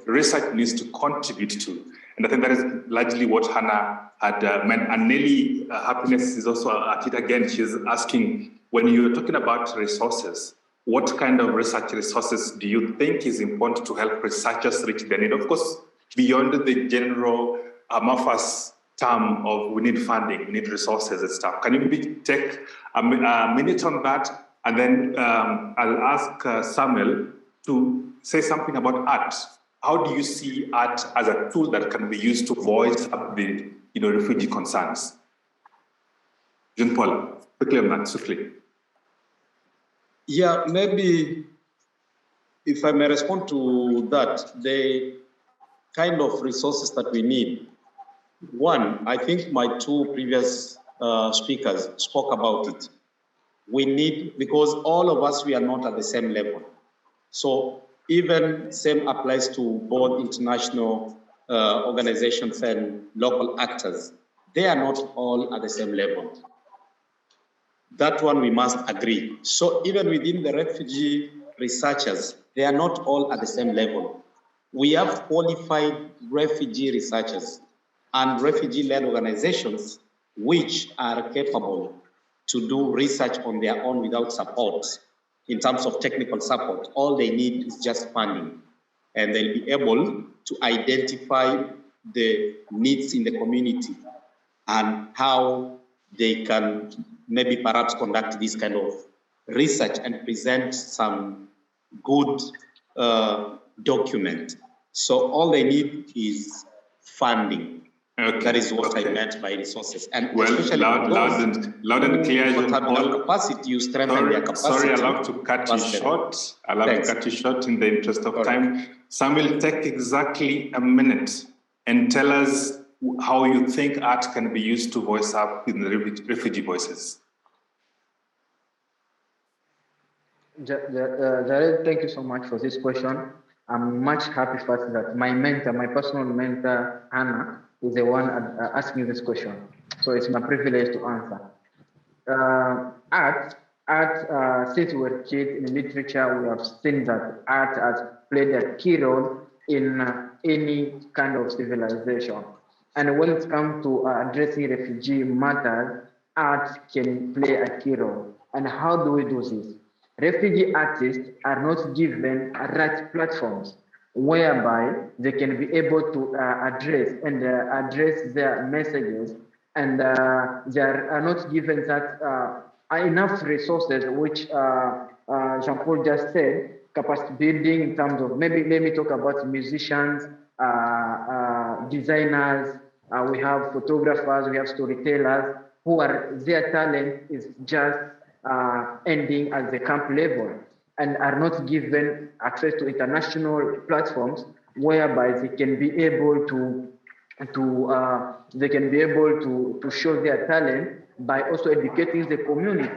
research needs to contribute to. And I think that is largely what Hannah had meant. And Nelly Happiness is also at it again. She's asking, when you're talking about resources, what kind of research resources do you think is important to help researchers reach their need? Of course, beyond the general amorphous term of we need funding, we need resources and stuff. Can you maybe take a minute on that? And then I'll ask Samuel to say something about art. How do you see art as a tool that can be used to voice up the refugee concerns? Jean-Paul, quickly on that, swiftly. Yeah, maybe if I may respond to that, the kind of resources that we need. One, I think my two previous speakers spoke about it. We need, because all of us, we are not at the same level. So even same applies to both international organizations and local actors. They are not all at the same level. That one we must agree. So even within the refugee researchers, they are not all at the same level. We have qualified refugee researchers and refugee-led organizations which are capable to do research on their own without support. In terms of technical support, all they need is just funding, and they'll be able to identify the needs in the community and how they can maybe perhaps conduct this kind of research and present some good document. So all they need is funding. Okay. That is what I meant by resources. And well, especially loud and clear. You have enough capacity, you strengthen their capacity. Sorry, allow to cut you short. To cut you short in the interest of time. Samuel, take exactly a minute and tell us how you think art can be used to voice up in the refugee voices. Jared, thank you so much for this question. I'm much happy first that my mentor, my personal mentor, Anna, is the one asking this question. So it's my privilege to answer. Art, since we're kids in literature, we have seen that art has played a key role in any kind of civilization. And when it comes to addressing refugee matters, art can play a key role. And how do we do this? Refugee artists are not given right platforms whereby they can be able to address their messages, and they are not given that enough resources, which Jean-Paul just said, capacity building in terms of, maybe let me talk about musicians, designers, we have photographers, we have storytellers, who are, their talent is just ending at the camp level and are not given access to international platforms whereby they can be able to show their talent by also educating the community.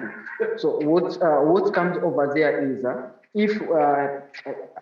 So what comes over there is if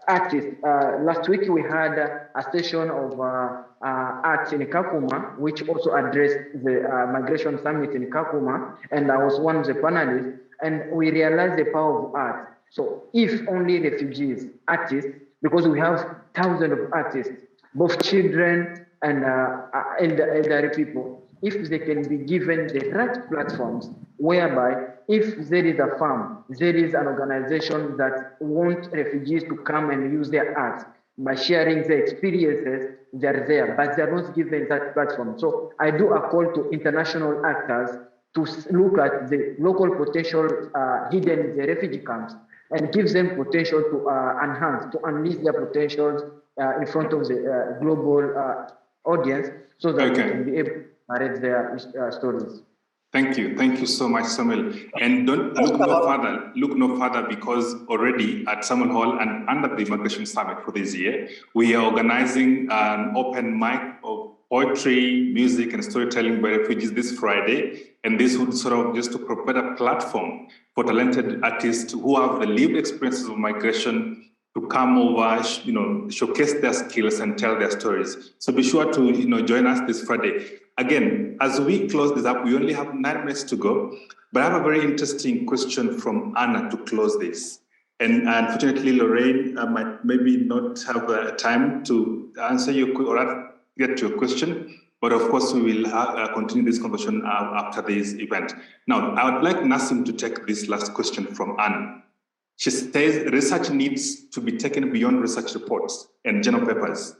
artists, last week we had a session of art in Kakuma, which also addressed the Migration Summit in Kakuma, and I was one of the panelists, and we realized the power of art. So if only refugees, artists, because we have thousands of artists, both children and elderly people, if they can be given the right platforms, whereby if there is a farm, there is an organization that wants refugees to come and use their art by sharing their experiences, they're there, but they're not given that platform. So I do a call to international actors to look at the local potential hidden in the refugee camps and give them potential to enhance, to unleash their potentials in front of the global audience, so that they can be able to narrate their stories. Thank you so much, Samuel. And don't look no further, because already at Samuel Hall and under the Migration Summit for this year, we are organizing an open mic of poetry, music, and storytelling by refugees this Friday. And this would sort of just to provide a platform for talented artists who have the lived experiences of migration to come over, showcase their skills and tell their stories. So be sure to join us this Friday. Again, as we close this up, we only have 9 minutes to go, but I have a very interesting question from Anna to close this. And unfortunately, Lorraine might maybe not have time to answer or get to your question, but of course we will continue this conversation after this event. Now, I would like Nassim to take this last question from Anna. She says research needs to be taken beyond research reports and journal papers.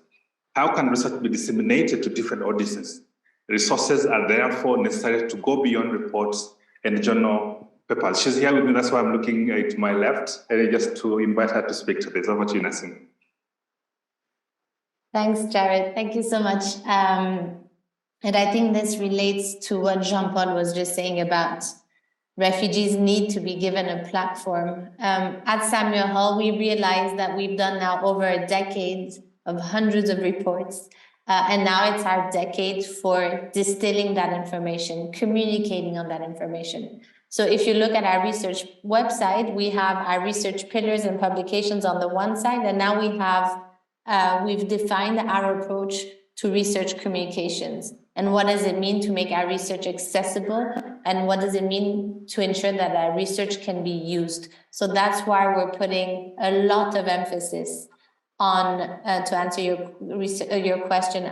How can research be disseminated to different audiences? Resources are therefore necessary to go beyond reports and journal papers. She's here with me, that's why I'm looking to my left, and just to invite her to speak to this. Over to you, Nassim. Thanks, Jared. Thank you so much. And I think this relates to what Jean-Paul was just saying about refugees need to be given a platform. At Samuel Hall, we realized that we've done now over a decade of hundreds of reports. And now it's our decade for distilling that information, communicating on that information. So if you look at our research website, we have our research pillars and publications on the one side, and now we have, we've defined our approach to research communications. And what does it mean to make our research accessible? And what does it mean to ensure that our research can be used? So that's why we're putting a lot of emphasis on, to answer your question,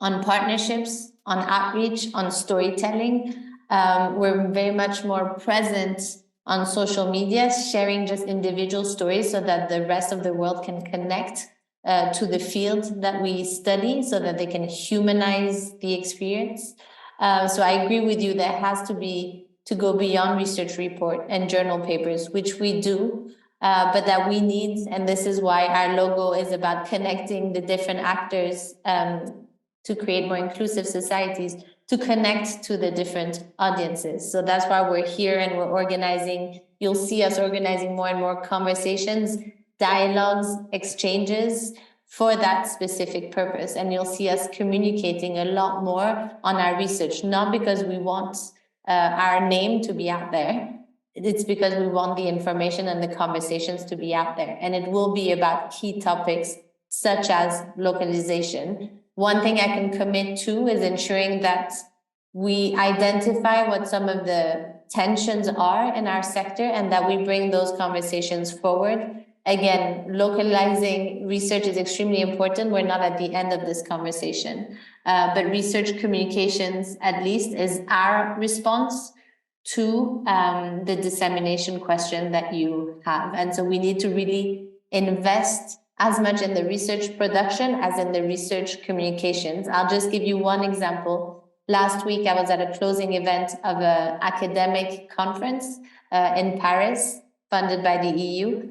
on partnerships, on outreach, on storytelling. We're very much more present on social media, sharing just individual stories so that the rest of the world can connect to the field that we study, so that they can humanize the experience. So I agree with you, that has to go beyond research report and journal papers, which we do, but that we need, and this is why our logo is about connecting the different actors to create more inclusive societies, to connect to the different audiences. So that's why we're here and we're organizing. You'll see us organizing more and more conversations, dialogues, exchanges for that specific purpose. And you'll see us communicating a lot more on our research, not because we want our name to be out there. It's because we want the information and the conversations to be out there. And it will be about key topics such as localization. One thing I can commit to is ensuring that we identify what some of the tensions are in our sector and that we bring those conversations forward. Again, localizing research is extremely important. We're not at the end of this conversation, but research communications, at least, is our response to the dissemination question that you have. And so we need to really invest as much in the research production as in the research communications. I'll just give you one example. Last week, I was at a closing event of an academic conference in Paris, funded by the EU.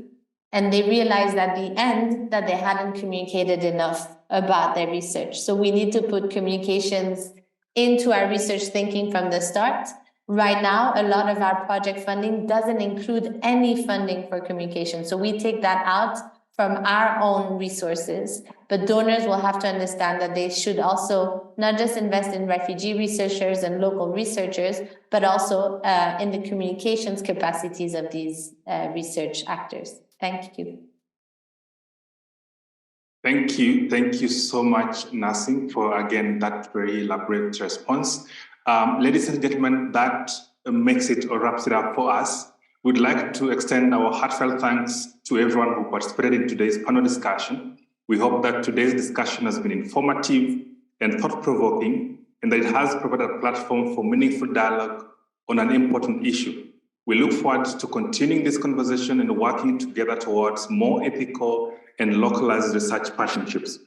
And they realized at the end that they hadn't communicated enough about their research. So we need to put communications into our research thinking from the start. Right now, a lot of our project funding doesn't include any funding for communication. So we take that out from our own resources. But donors will have to understand that they should also not just invest in refugee researchers and local researchers, but also in the communications capacities of these research actors. Thank you. Thank you. Thank you so much, Nassim, for, again, that very elaborate response. Ladies and gentlemen, that makes it or wraps it up for us. We'd like to extend our heartfelt thanks to everyone who participated in today's panel discussion. We hope that today's discussion has been informative and thought-provoking, and that it has provided a platform for meaningful dialogue on an important issue. We look forward to continuing this conversation and working together towards more ethical and localized research partnerships.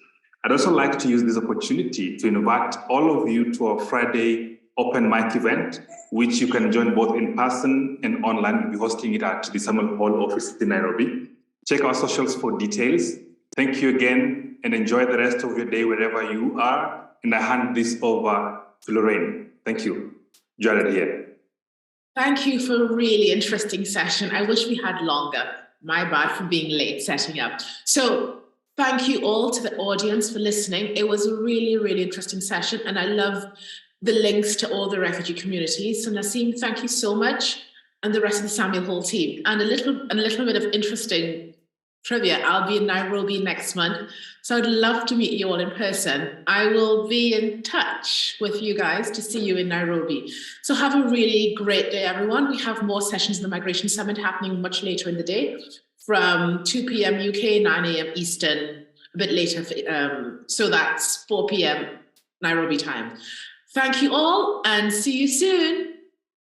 I'd also like to use this opportunity to invite all of you to our Friday open mic event, which you can join both in person and online. We'll be hosting it at the Samuel Hall office in Nairobi. Check our socials for details. Thank you again and enjoy the rest of your day wherever you are. And I hand this over to Loren. Thank you. Jared here. Thank you for a really interesting session. I wish we had longer. My bad for being late setting up. So thank you all to the audience for listening. It was a really, really interesting session, and I love the links to all the refugee communities. So Nassim, thank you so much, and the rest of the Samuel Hall team. And a little bit of interesting trivia. I'll be in Nairobi next month, so I'd love to meet you all in person. I will be in touch with you guys to see you in Nairobi. So have a really great day, everyone. We have more sessions in the Migration Summit happening much later in the day, from 2 p.m. UK, 9 a.m. Eastern, a bit later. So that's 4 p.m. Nairobi time. Thank you all, and see you soon.